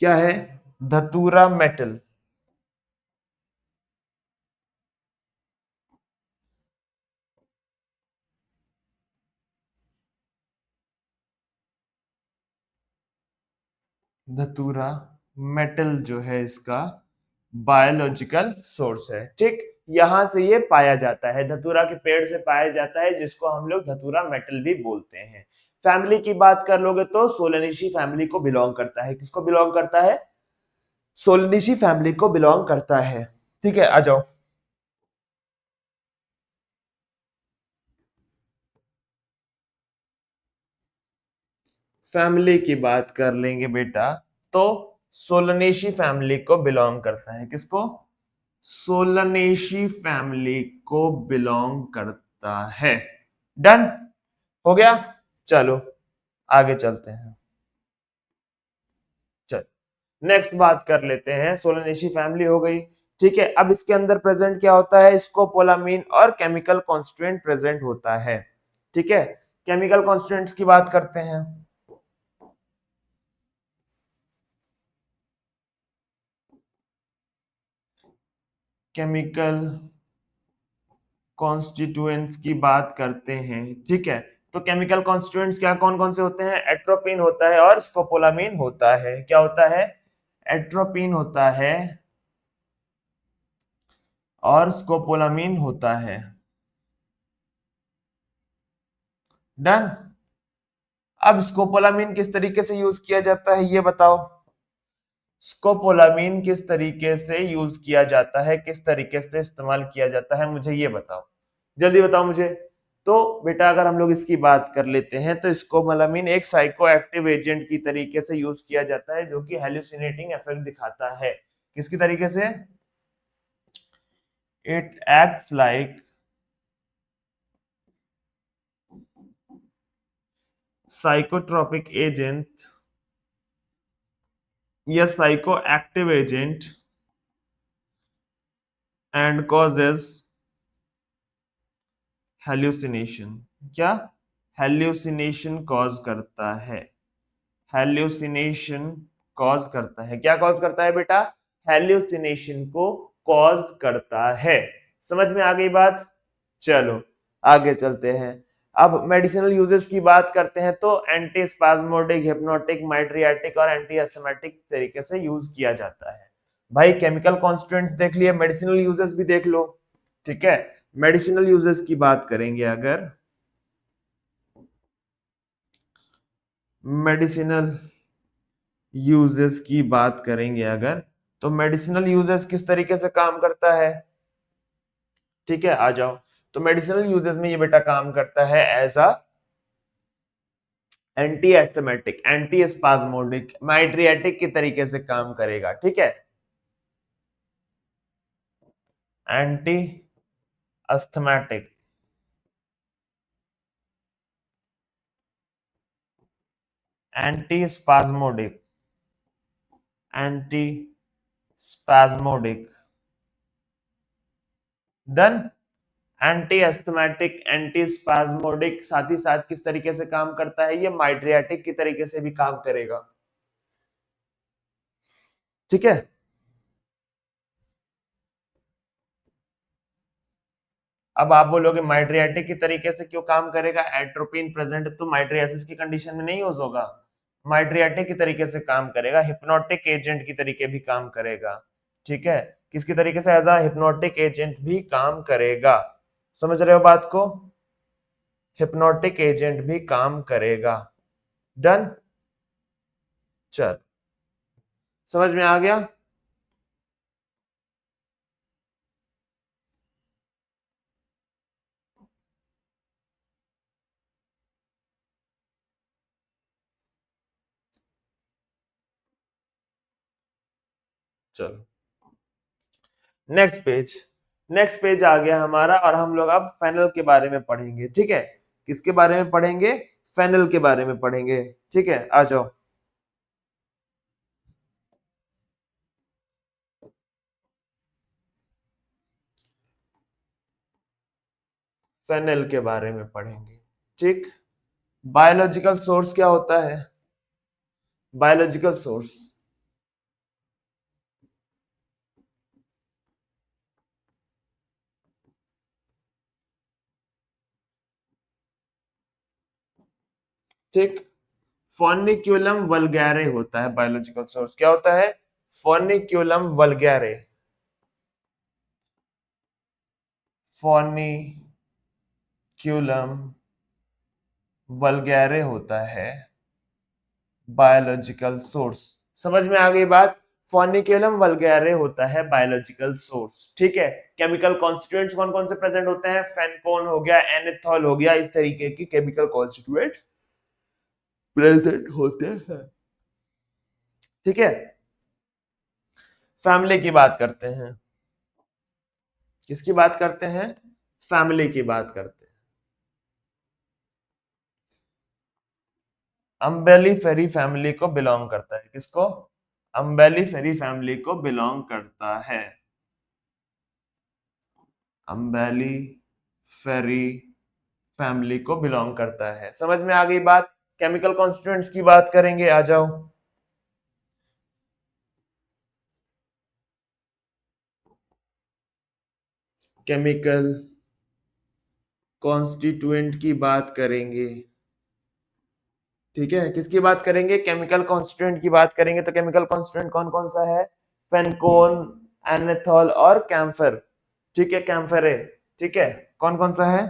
क्या है, धतूरा मेटल। धतूरा मेटल जो है इसका बायोलॉजिकल सोर्स है, ठीक। यहां से ये पाया जाता है, धतूरा के पेड़ से पाया जाता है, जिसको हम लोग धतूरा मेटल भी बोलते हैं। फैमिली की बात कर लोगे तो सोलेनिशी फैमिली को बिलोंग करता है, किसको बिलोंग करता है, सोलेनिशी फैमिली को बिलोंग करता है। ठीक है, आ जाओ, फैमिली की बात कर लेंगे बेटा, तो सोलनेशी फैमिली को बिलोंग करता है, किसको, सोलनेशी फैमिली को बिलोंग करता है। डन हो गया, चलो आगे चलते हैं। चल नेक्स्ट बात कर लेते हैं, सोलनेशी फैमिली हो गई, ठीक है। अब इसके अंदर प्रेजेंट क्या होता है, स्कोपोलामीन और केमिकल कॉन्स्टिट्यूएंट प्रेजेंट होता है, ठीक है। केमिकल कॉन्स्टिट्यूएंट्स की बात करते हैं, केमिकल कॉन्स्टिट्यूएंट्स की बात करते हैं, ठीक है। तो केमिकल कॉन्स्टिट्यूएंट्स क्या कौन कौन से होते हैं, एट्रोपिन होता है और स्कोपोलामीन होता है, क्या होता है, एट्रोपिन होता है और स्कोपोलामीन होता है। डन। अब स्कोपोलामीन किस तरीके से यूज किया जाता है ये बताओ, स्कोपोलामीन किस तरीके से यूज किया जाता है, किस तरीके से इस्तेमाल किया जाता है, मुझे ये बताओ, जल्दी बताओ मुझे। तो बेटा अगर हम लोग इसकी बात कर लेते हैं, तो स्कोपोलामीन एक साइको एक्टिव एजेंट की तरीके से यूज किया जाता है, जो कि हेलुसिनेटिंग इफेक्ट दिखाता है, किसकी तरीके से? It acts like psychotropic agent या psycho active agent and causes hallucination. क्या? हेल्यूसिनेशन कॉज करता है। हेल्यूसिनेशन कॉज करता है। क्या कॉज करता है बेटा? हेल्यूसिनेशन को कॉज करता है। समझ में आ गई बात? चलो आगे चलते हैं। अब मेडिसिनल यूजेस की बात करते हैं तो एंटी स्पाज्मोडिक, हिप्नोटिक, माइट्रियाटिक और एंटी एस्थमेटिक तरीके से यूज किया जाता है। भाई केमिकल कॉन्स्टिट्यूएंट्स देख लिए, मेडिसिनल यूजेस भी देख लो। ठीक है, मेडिसिनल यूजेस की बात करेंगे अगर, मेडिसिनल यूजेस की बात करेंगे अगर, तो मेडिसिनल यूजेस किस तरीके से काम करता है? ठीक है, आ जाओ। तो मेडिसिनल यूजेस में ये बेटा काम करता है as a anti asthmatic, anti spasmodic, mydriatic के तरीके से काम करेगा। ठीक है, anti asthmatic, anti spasmodic, anti spasmodic, then anti asthmatic, anti spasmodic, साथ ही साथ किस तरीके से काम करता है? ये माइट्रियाटिक की तरीके से भी काम करेगा। ठीक है, अब आप बोलोगे माइट्रियाटिक की तरीके से क्यों काम करेगा? एट्रोपिन प्रेजेंट तो माइट्रियासिस की कंडीशन में नहीं यूज होगा। माइट्रियाटिक की तरीके से काम करेगा, हिप्नोटिक एजेंट की तरीके भी काम करेगा। ठीक है, किसकी तरीके से? एज अ हिप्नोटिक एजेंट भी काम करेगा। समझ रहे हो बात को? हिप्नोटिक एजेंट भी काम करेगा। डन। चल, समझ में आ गया? चलो नेक्स्ट पेज। नेक्स्ट पेज आ गया हमारा और हम लोग अब फेनल के बारे में पढ़ेंगे। ठीक है, किसके बारे में पढ़ेंगे? फेनल के बारे में पढ़ेंगे। ठीक है, आ जाओ। फेनल के बारे में पढ़ेंगे। ठीक, बायोलॉजिकल सोर्स क्या होता है? बायोलॉजिकल सोर्स, ठीक, फोर्निक्यूलम वल्गैरे होता है बायोलॉजिकल सोर्स। क्या होता है? फोर्निक्यूलम वल्गैरे, फोर्निक्यूलम वल्गैरे होता है बायोलॉजिकल सोर्स। समझ में आ गई बात? फोर्निक्यूलम वल्गैरे होता है बायोलॉजिकल सोर्स। ठीक है, केमिकल कॉन्स्टिट्यूएंट्स कौन कौन से प्रेजेंट होते हैं? फेनकोन हो गया, एनेथॉल हो गया, इस तरीके की केमिकल कॉन्स्टिट्यूएंट्स प्रेजेंट होते हैं। ठीक है, फैमिली की बात करते हैं। किसकी बात करते हैं? फैमिली की बात करते हैं। अम्बेलिफेरी फैमिली को बिलोंग करता है। किसको? अम्बेलिफेरी फैमिली को बिलोंग करता है। अम्बेलिफेरी फैमिली को बिलोंग करता है। समझ में आ गई बात? केमिकल कॉन्स्टिट्यूएंट्स की बात करेंगे, आ जाओ। केमिकल कॉन्स्टिट्यूएंट की बात करेंगे। ठीक है, किसकी बात करेंगे? केमिकल कॉन्स्टिट्यूएंट की बात करेंगे। तो केमिकल कॉन्स्टिट्यूएंट कौन कौन सा है? फेनकोन, एनेथॉल और कैम्फर। ठीक है, कैम्फर है। ठीक है, कौन कौन सा है?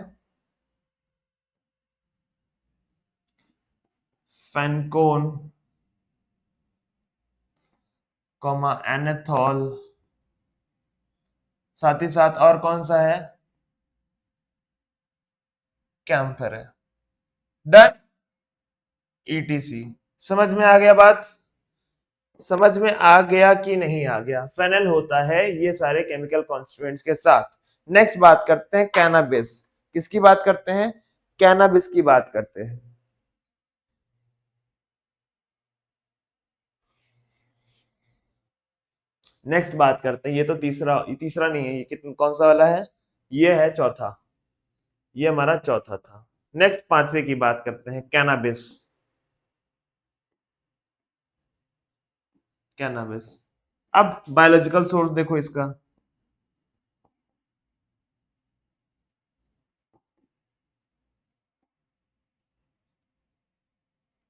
फेनकोन, कॉमा एनेथॉल, साथ ही साथ और कौन सा है? कैम्फर है। Done, etc. समझ में आ गया बात? समझ में आ गया कि नहीं आ गया? फेनल होता है ये सारे केमिकल कॉन्स्टिट्यूएंट्स के साथ। नेक्स्ट बात करते हैं कैनाबिस। किसकी बात करते हैं? कैनाबिस की बात करते हैं। नेक्स्ट बात करते हैं, ये तो तीसरा नहीं है, ये कितना कौन सा वाला है? ये है चौथा। ये हमारा चौथा था। नेक्स्ट पांचवे की बात करते हैं, कैनाबिस। कैनाबिस। अब बायोलॉजिकल सोर्स देखो इसका।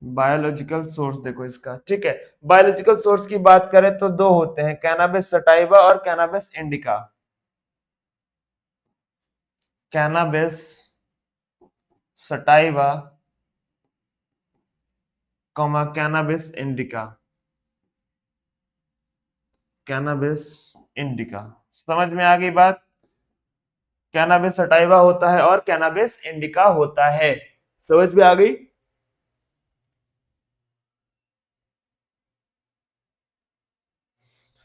बायोलॉजिकल सोर्स देखो इसका, ठीक है। बायोलॉजिकल सोर्स की बात करें तो दो होते हैं, कैनाबिस सटाइवा और cannabis indica. Cannabis sativa comma cannabis indica. Cannabis indica. समझ में आ गई बात? कैनाबिस सटाइवा होता है और कैनाबिस इंडिका होता है। समझ में आ गई?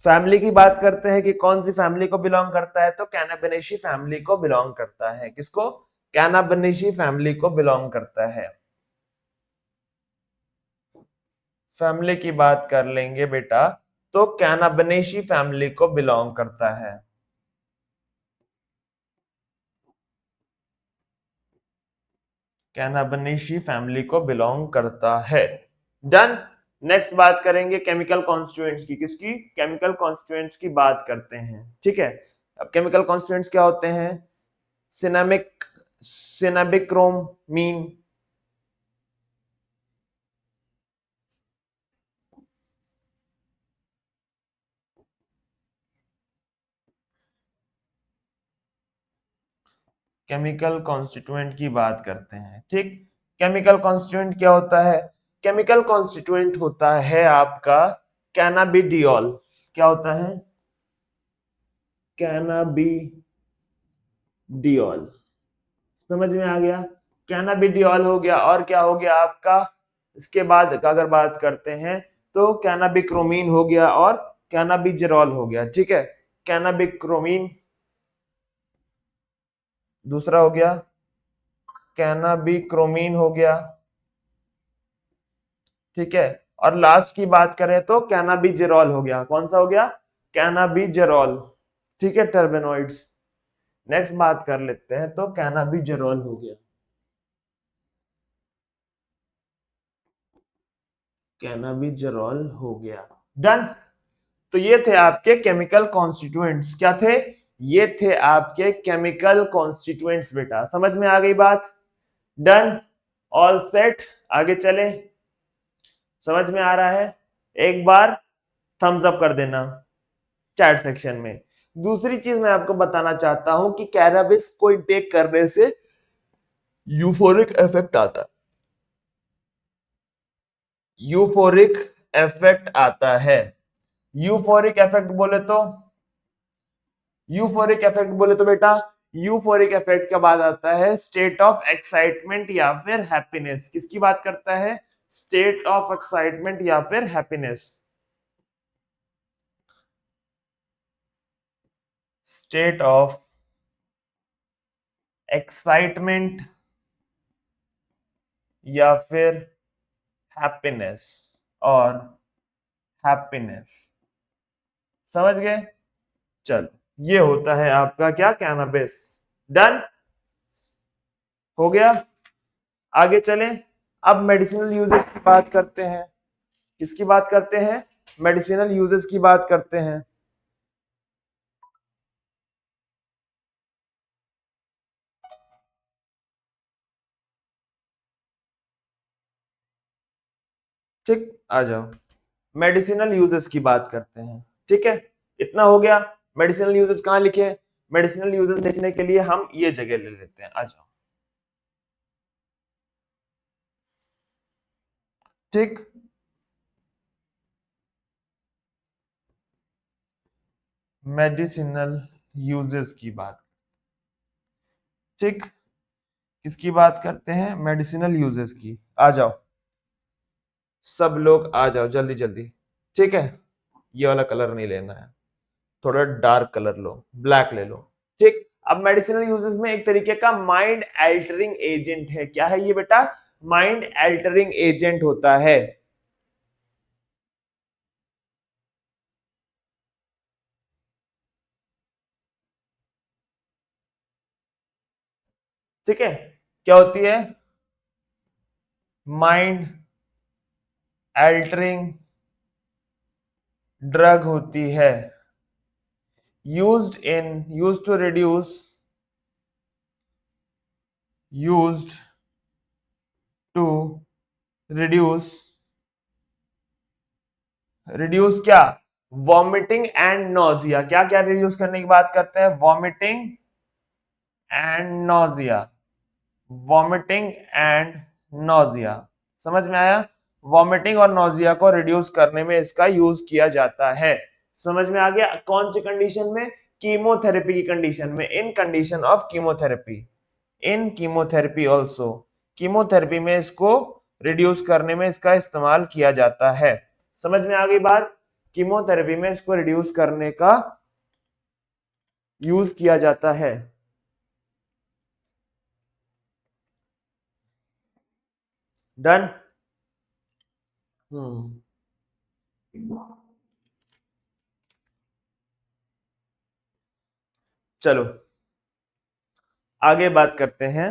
फैमिली की बात करते हैं कि कौन सी फैमिली को बिलोंग करता है, तो कैनाबिनेशी फैमिली को बिलोंग करता है। किसको? कैनाबिनेशी फैमिली को बिलोंग करता है। फैमिली की बात कर लेंगे बेटा, तो कैनाबिनेशी फैमिली को बिलोंग करता है। कैनाबिनेशी फैमिली को बिलोंग करता है। डन। नेक्स्ट बात करेंगे केमिकल कॉन्स्टिट्यूएंट्स की। किसकी? केमिकल कॉन्स्टिट्यूएंट्स की बात करते हैं, ठीक है। अब केमिकल कॉन्स्टिट्यूएंट्स क्या होते हैं? सिनेमिक सिनेबिक्रोमीन, केमिकल कॉन्स्टिट्यूएंट की बात करते हैं, ठीक। केमिकल कॉन्स्टिट्यूएंट क्या होता है? केमिकल कॉन्स्टिट्यूएंट होता है आपका कैनाबिडियोल। क्या होता है? कैनाबिडियोल। समझ में आ गया? कैनाबिडियोल हो गया, और क्या हो गया आपका? इसके बाद अगर बात करते हैं तो कैनाबिक्रोमीन हो गया और कैनाबिजरॉल हो गया, ठीक है। कैनाबिक्रोमीन दूसरा हो गया, कैनाबिक्रोमीन हो गया, ठीक है। और लास्ट की बात करें तो कैनाबिजरॉल हो गया। कौन सा हो गया? कैनाबिजरॉल, ठीक है, टर्बेनॉइड्स। नेक्स्ट बात कर लेते हैं, तो कैनाबिजरॉल हो गया। कैनाबिजरॉल हो गया। डन। तो ये थे आपके केमिकल कॉन्स्टिट्यूएंट्स। क्या थे? ये थे आपके केमिकल कॉन्स्टिट्यूएंट्स बेटा। समझ में आ गई बात? डन। All set. आगे चले। समझ में आ रहा है? एक बार थम्स अप कर देना चैट सेक्शन में। दूसरी चीज मैं आपको बताना चाहता हूं कि कैनबिस को इंटेक करने से यूफोरिक इफेक्ट आता है। यूफोरिक इफेक्ट आता है। यूफोरिक इफेक्ट बोले तो, यूफोरिक इफेक्ट बोले तो बेटा, यूफोरिक इफेक्ट के बाद आता है स्टेट ऑफ एक्साइटमेंट या फिर हैप्पीनेस। किसकी बात करता है? स्टेट ऑफ एक्साइटमेंट या फिर हैप्पीनेस। स्टेट ऑफ एक्साइटमेंट या फिर हैप्पीनेस, और हैप्पीनेस। समझ गए? चलो, ये होता है आपका क्या? कैनबिस। डन हो गया। आगे चलें। अब मेडिसिनल यूजेस की बात करते हैं। किसकी बात करते हैं? मेडिसिनल यूजेस की बात करते हैं। ठीक, आ जाओ। मेडिसिनल यूजेस की बात करते हैं, ठीक है। इतना हो गया। मेडिसिनल यूजेस कहां लिखे? मेडिसिनल यूजेस लिखने के लिए हम ये जगह ले लेते हैं, आ जाओ। ठीक। मेडिसिनल यूजेस की बात, ठीक। किसकी बात करते हैं? मेडिसिनल यूजेस की। आ जाओ, सब लोग आ जाओ जल्दी जल्दी। ठीक है, ये वाला कलर नहीं लेना है, थोड़ा डार्क कलर लो, ब्लैक ले लो। ठीक, अब मेडिसिनल यूजेस में एक तरीके का माइंड एल्टरिंग एजेंट है। क्या है ये बेटा? माइंड एल्टरिंग एजेंट होता है। ठीक है, क्या होती है? माइंड एल्टरिंग ड्रग होती है, used to reduce, used to reduce, reduce क्या? Vomiting and nausea. क्या क्या रिड्यूस करने की बात करते हैं? Vomiting and nausea, vomiting and nausea. समझ में आया? वॉमिटिंग और नोजिया को रिड्यूस करने में इसका यूज किया जाता है। समझ में आ गया? कौन सी कंडीशन में? कीमोथेरेपी की कंडीशन में, in condition of chemotherapy, in chemotherapy also, chemotherapy में इसको रिड्यूस करने में इसका इस्तेमाल किया जाता है। समझ में आ गई बात? कीमोथेरेपी में इसको रिड्यूस करने का यूज किया जाता है। डन। हम्म, चलो आगे बात करते हैं।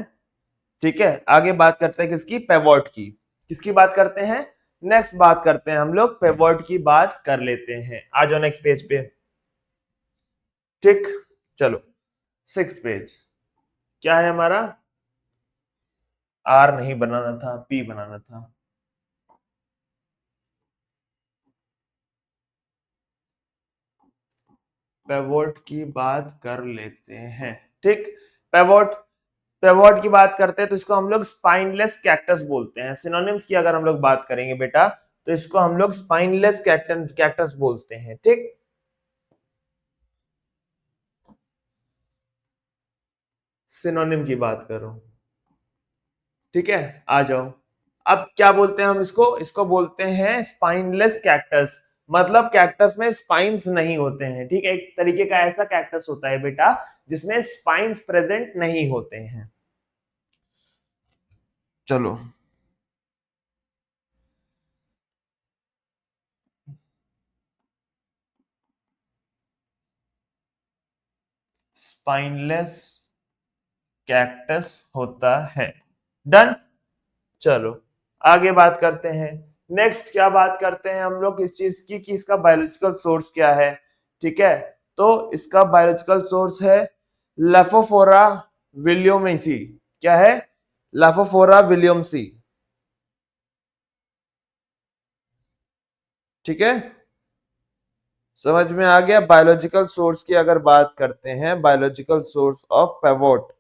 ठीक है, आगे बात करते हैं किसकी? पेवॉट की। किसकी बात करते हैं? नेक्स्ट बात करते हैं हम लोग, पेवॉट की बात कर लेते हैं। आ जाओ नेक्स्ट पेज पे। ठीक, चलो 6 पेज। क्या है हमारा? आर नहीं बनाना था, पी बनाना था। पेवोट की बात कर लेते हैं। ठीक, पेवोट, पेवोट की बात करते हैं तो इसको हम लोग स्पाइनलेस कैक्टस बोलते हैं। सिनोनिम्स की अगर हम लोग बात करेंगे बेटा, तो इसको हम लोग स्पाइनलेस कैक्टस बोलते हैं। ठीक, सिनोनिम की बात करो। ठीक है, आ जाओ। अब क्या बोलते हैं हम इसको? इसको बोलते हैं स्पाइनलेस कैक्टस। मतलब कैक्टस में स्पाइन्स नहीं होते हैं। ठीक है, एक तरीके का ऐसा कैक्टस होता है बेटा जिसमें स्पाइन्स प्रेजेंट नहीं होते हैं। चलो, स्पाइनलेस कैक्टस होता है। डन। चलो आगे बात करते हैं। नेक्स्ट क्या बात करते हैं हम लोग इस चीज की कि इसका बायोलॉजिकल सोर्स क्या है। ठीक है, तो इसका बायोलॉजिकल सोर्स है लेफोफोरा विलियमसी। क्या है? लेफोफोरा विलियमसी। ठीक है, समझ में आ गया? बायोलॉजिकल सोर्स की अगर बात करते हैं, बायोलॉजिकल सोर्स ऑफ पेवोट,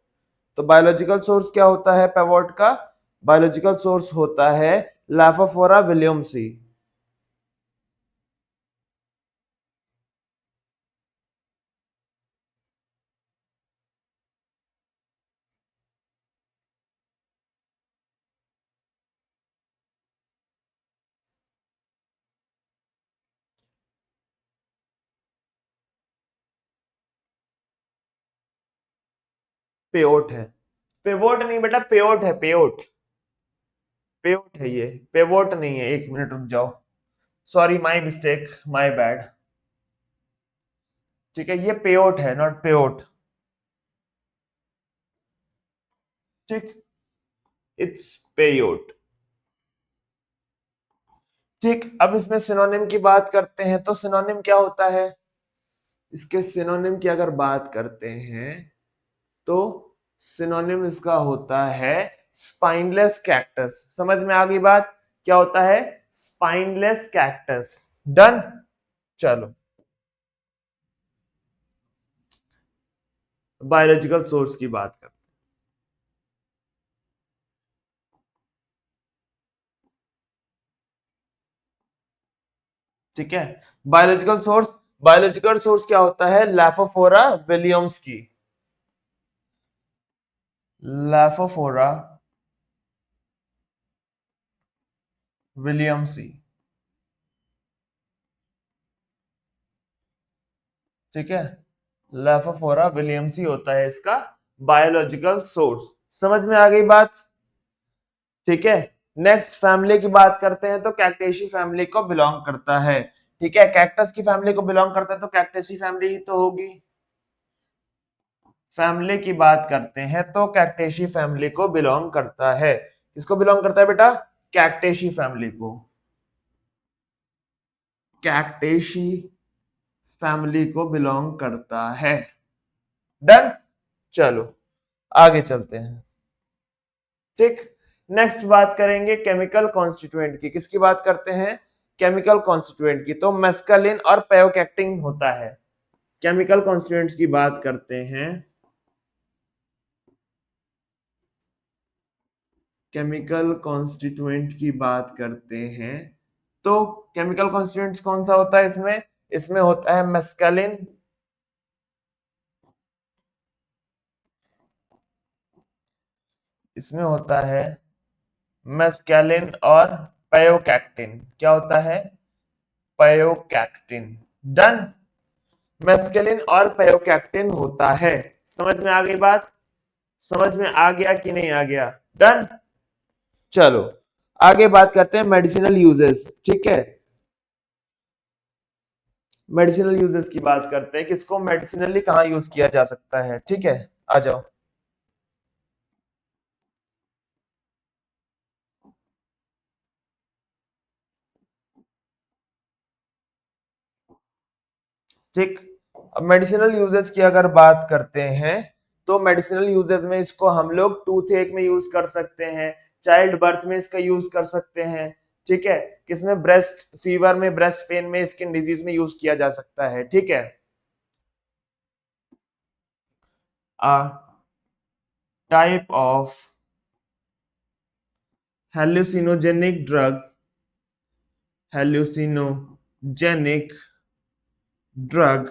तो बायोलॉजिकल सोर्स क्या होता है पेवोट का? बायोलॉजिकल सोर्स होता है लाफोफोरा विलियमसी। पेओट है, पेवोट नहीं बेटा, पेओट है, पेओट। पेओट है ये, पेवोट नहीं है। एक मिनट रुक जाओ, sorry, my mistake, my bad. ठीक है, ये पेओट है, नॉट पेओट। ठीक, इट्स पेयोट। ठीक, अब इसमें सिनोनिम की बात करते हैं तो सिनोनिम क्या होता है? इसके सिनोनिम की अगर बात करते हैं तो सिनोनिम इसका होता है स्पाइनलेस कैक्टस। समझ में आ गई बात? क्या होता है? Spineless cactus. डन। चलो, बायोलॉजिकल सोर्स की बात करते हैं। ठीक है, बायोलॉजिकल सोर्स, बायोलॉजिकल सोर्स क्या होता है? लैफोफोरा विलियम्स की, लैफोफोरा विलियमसी। ठीक है, लाफोफोरा विलियमसी होता है इसका बायोलॉजिकल सोर्स। समझ में आ गई बात? ठीक है, नेक्स्ट फैमिली की बात करते हैं तो कैक्टेसी फैमिली को बिलोंग करता है। ठीक है, कैक्टस की फैमिली को बिलोंग करता है तो कैक्टेसी फैमिली ही तो होगी। फैमिली की बात करते हैं तो कैक्टेसी फैमिली को बिलोंग करता है। किसको बिलोंग करता है बेटा? कैक्टेसी फैमिली को। कैक्टेसी फैमिली को बिलोंग करता है। डन, चलो आगे चलते हैं। ठीक, नेक्स्ट बात करेंगे केमिकल कॉन्स्टिट्यूएंट की। किसकी बात करते हैं? केमिकल कॉन्स्टिट्यूएंट की। तो मेस्कालिन और पेयोकैक्टिन होता है। केमिकल कॉन्स्टिट्यूएंट्स की बात करते हैं, केमिकल कॉन्स्टिट्यूएंट की बात करते हैं तो केमिकल कॉन्स्टिट्यूएंट्स कौन सा होता है इसमें? इसमें होता है मेस्कालिन, इसमें होता है मेस्केलिन और पेयोकैक्टिन। क्या होता है? पेयोकैक्टिन। डन, मेस्केलिन और पेयोकैक्टिन होता है। समझ में आ गई बात? समझ में आ गया कि नहीं आ गया? डन, चलो आगे बात करते हैं मेडिसिनल यूजेस। ठीक है, मेडिसिनल यूजेस की बात करते हैं, किसको मेडिसिनली कहाँ यूज किया जा सकता है। ठीक है, आ जाओ। ठीक, अब मेडिसिनल यूजेस की अगर बात करते हैं तो मेडिसिनल यूजेस में इसको हम लोग टूथ एक में यूज कर सकते हैं, चाइल्ड बर्थ में इसका यूज कर सकते हैं। ठीक है, किसमें? ब्रेस्ट फीवर में, ब्रेस्ट पेन में, स्किन डिजीज में यूज किया जा सकता है। ठीक है, a type of hallucinogenic drug, hallucinogenic drug,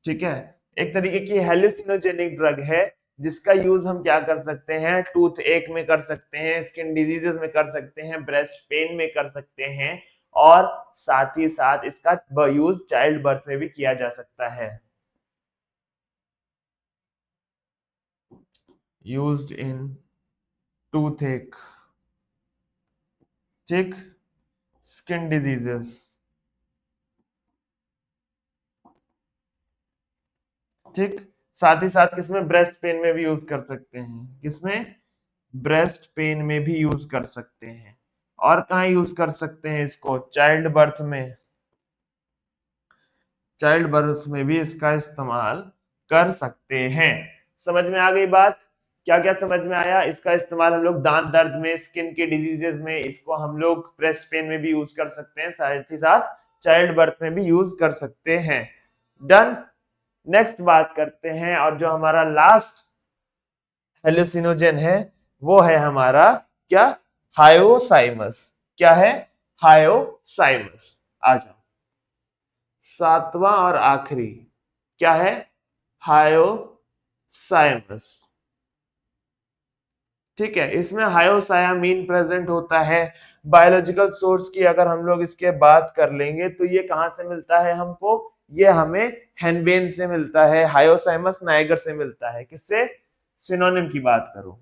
ठीक है, एक तरीके की हेल्यूसिनोजेनिक ड्रग है जिसका यूज हम क्या कर सकते हैं? टूथ एक में कर सकते हैं, स्किन डिजीजेस में कर सकते हैं, ब्रेस्ट पेन में कर सकते हैं, और साथ ही साथ इसका यूज चाइल्ड बर्थ में भी किया जा सकता है। यूज्ड इन टूथ एक, ठीक, स्किन डिजीजेस, ठीक, साथ ही साथ किसमें? ब्रेस्ट पेन में भी यूज कर सकते हैं। किसमें? ब्रेस्ट पेन में भी यूज कर सकते हैं। और कहाँ यूज कर सकते हैं इसको? चाइल्ड बर्थ में, चाइल्ड बर्थ में भी इसका इस्तेमाल कर सकते हैं। समझ में आ गई बात? क्या क्या समझ में आया? इसका इस्तेमाल हम लोग दांत दर्द में, स्किन के डिजीजेस में, इसको हम लोग ब्रेस्ट पेन में भी यूज कर सकते हैं, साथ ही साथ चाइल्ड बर्थ में भी यूज कर सकते हैं। डन, नेक्स्ट बात करते हैं, और जो हमारा लास्ट हेलुसिनोजन है वो है हमारा क्या? हायोसाइमस। क्या है? हायोसाइमस। आ जाओ, सातवां और आखिरी क्या है? हायोसाइमस। ठीक है, इसमें हायोसायामीन प्रेजेंट होता है। बायोलॉजिकल सोर्स की अगर हम लोग इसके बात कर लेंगे तो ये कहां से मिलता है हमको? ये हमें हेनबेन से मिलता है, हायोसाइमस नाइगर से मिलता है। किससे? सिनोनिम की बात करो,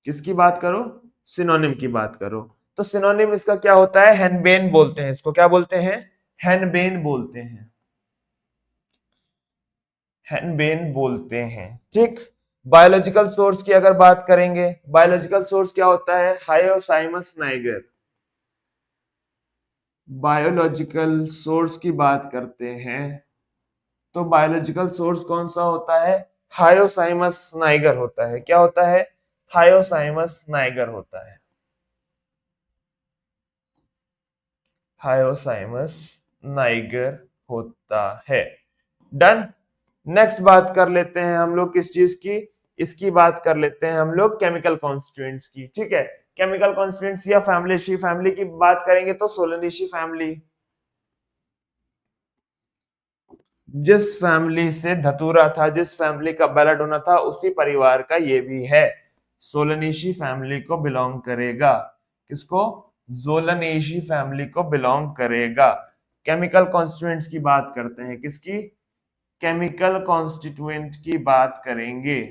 किसकी बात करो? सिनोनिम की बात करो। तो सिनोनिम इसका क्या होता है? हेनबेन बोलते हैं इसको। क्या बोलते हैं? हेनबेन बोलते हैं, हेनबेन बोलते हैं। ठीक, बायोलॉजिकल सोर्स की अगर बात करेंगे, बायोलॉजिकल सोर्स क्या होता है? Hyoscyamus Niger. बायोलॉजिकल सोर्स की बात करते हैं तो बायोलॉजिकल सोर्स कौन सा होता है? हायोसाइमस नाइगर होता है। क्या होता है? हायोसाइमस नाइगर होता है, हायोसाइमस नाइगर होता है। डन, नेक्स्ट बात कर लेते हैं हम लोग किस चीज की? इसकी बात कर लेते हैं हम लोग केमिकल कॉन्स्टिट्यूएंट्स की। ठीक है, केमिकल कॉन्स्टिट्यूएंट्स या फैमिली फैमिली की बात करेंगे तो सोलेनेसी फैमिली, जिस फैमिली से धतूरा था, जिस फैमिली का बेलाडोना था, उसी परिवार का ये भी है। सोलेनेसी फैमिली को बिलोंग करेगा। किसको? ज़ोलनेसी फैमिली को बिलोंग करेगा। केमिकल कॉन्स्टिट्यूएंट्स की बात करते हैं, किसकी? केमिकल कॉन्स्टिट्यूएंट की बात करेंगे,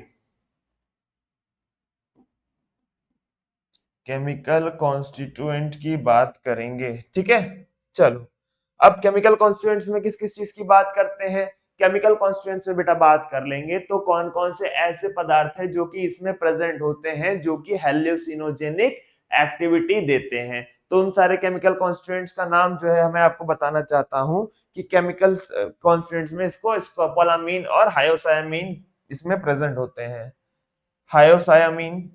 केमिकल कॉन्स्टिट्यूएंट की बात करेंगे, ठीक है। चलो, अब केमिकल कॉन्स्टिट्यूएंट्स में किस किस चीज की बात करते हैं? केमिकल कॉन्स्टिट्यूएंट्स में बेटा बात कर लेंगे तो कौन कौन से ऐसे पदार्थ है जो कि इसमें प्रेजेंट होते हैं, जो कि हेल्यूसिनोजेनिक एक्टिविटी देते हैं। तो उन सारे केमिकल कॉन्स्टिट्यूएंट्स का नाम जो है मैं आपको बताना चाहता हूं कि केमिकल कॉन्स्टिट्यूएंट्स में इसको स्कोपोलामीन और हायोसायामीन इसमें प्रेजेंट होते हैं। हायोसायामीन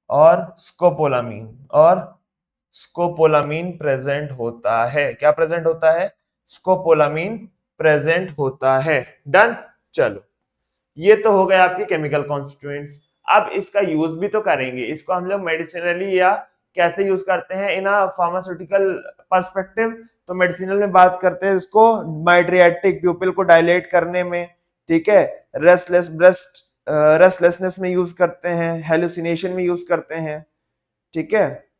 और स्कोपोलामीन प्रेजेंट होता है। क्या प्रेजेंट होता है? स्कोपोलामीन प्रेजेंट होता है। डन। चलो, ये तो हो गया आपके केमिकल कॉन्स्टिट्यूएंट्स। अब इसका यूज भी तो करेंगे, इसको हम लोग मेडिसिनली या कैसे यूज करते हैं इन अ फार्मास्यूटिकल पर्सपेक्टिव। तो मेडिसिनल में बात करते हैं इसको माइड्रियाटिक प्यूपिल को डायलेट करने में, ठीक है, रेस्टलेसनेस में यूज करते हैं, हेलुसिनेशन में यूज करते हैं, ठीक है।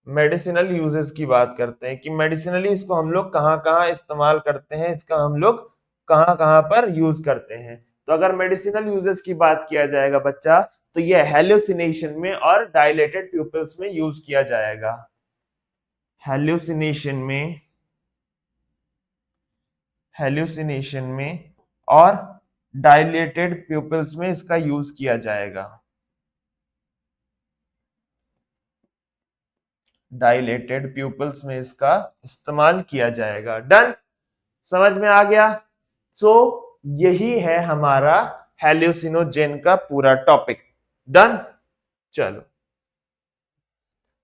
मेडिसिनल यूजेस की बात करते हैं कि मेडिसिनली इसको हम लोग कहाँ कहाँ इस्तेमाल करते हैं, इसका हम लोग कहाँ कहाँ पर यूज करते हैं। तो अगर मेडिसिनल यूजेस की बात किया जाएगा बच्चा, तो ये हेल्यूसिनेशन में और डायलेटेड प्यूपिल्स में यूज किया जाएगा। हेल्यूसिनेशन में, हेल्यूसिनेशन में और डायलेटेड प्यूपिल्स में इसका यूज किया जाएगा। डायलेटेड प्यूपिल्स में इसका इस्तेमाल किया जाएगा। डन। समझ में आ गया? सो यही है हमारा हेल्यूसिनोजेन का पूरा टॉपिक। डन। चलो,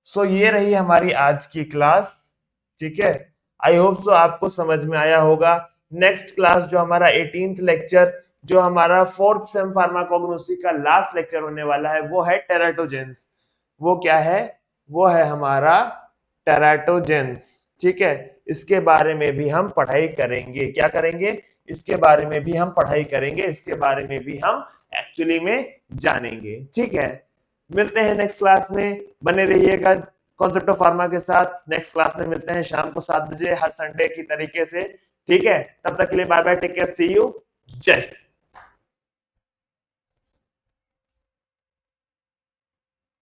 सो ये रही हमारी आज की क्लास, ठीक है। आई होप सो आपको समझ में आया होगा। नेक्स्ट क्लास जो हमारा 18th लेक्चर, जो हमारा 4th सेम फार्माकोग्नोसी का लास्ट लेक्चर होने वाला है, वो है टेराटोजेंस। वो क्या है? वो है हमारा टेराटोजेंस, ठीक है। इसके बारे में भी हम पढ़ाई करेंगे। क्या करेंगे? इसके बारे में भी हम पढ़ाई करेंगे, इसके बारे में भी हम एक्चुअली में जानेंगे, ठीक है। मिलते हैं नेक्स्ट क्लास में, बने रहिएगा कॉन्सेप्ट ऑफ फार्मा के साथ। नेक्स्ट क्लास में मिलते हैं शाम को 7 बजे हर संडे की तरीके से, ठीक है। तब तक के लिए bye bye, take care, see you, जय।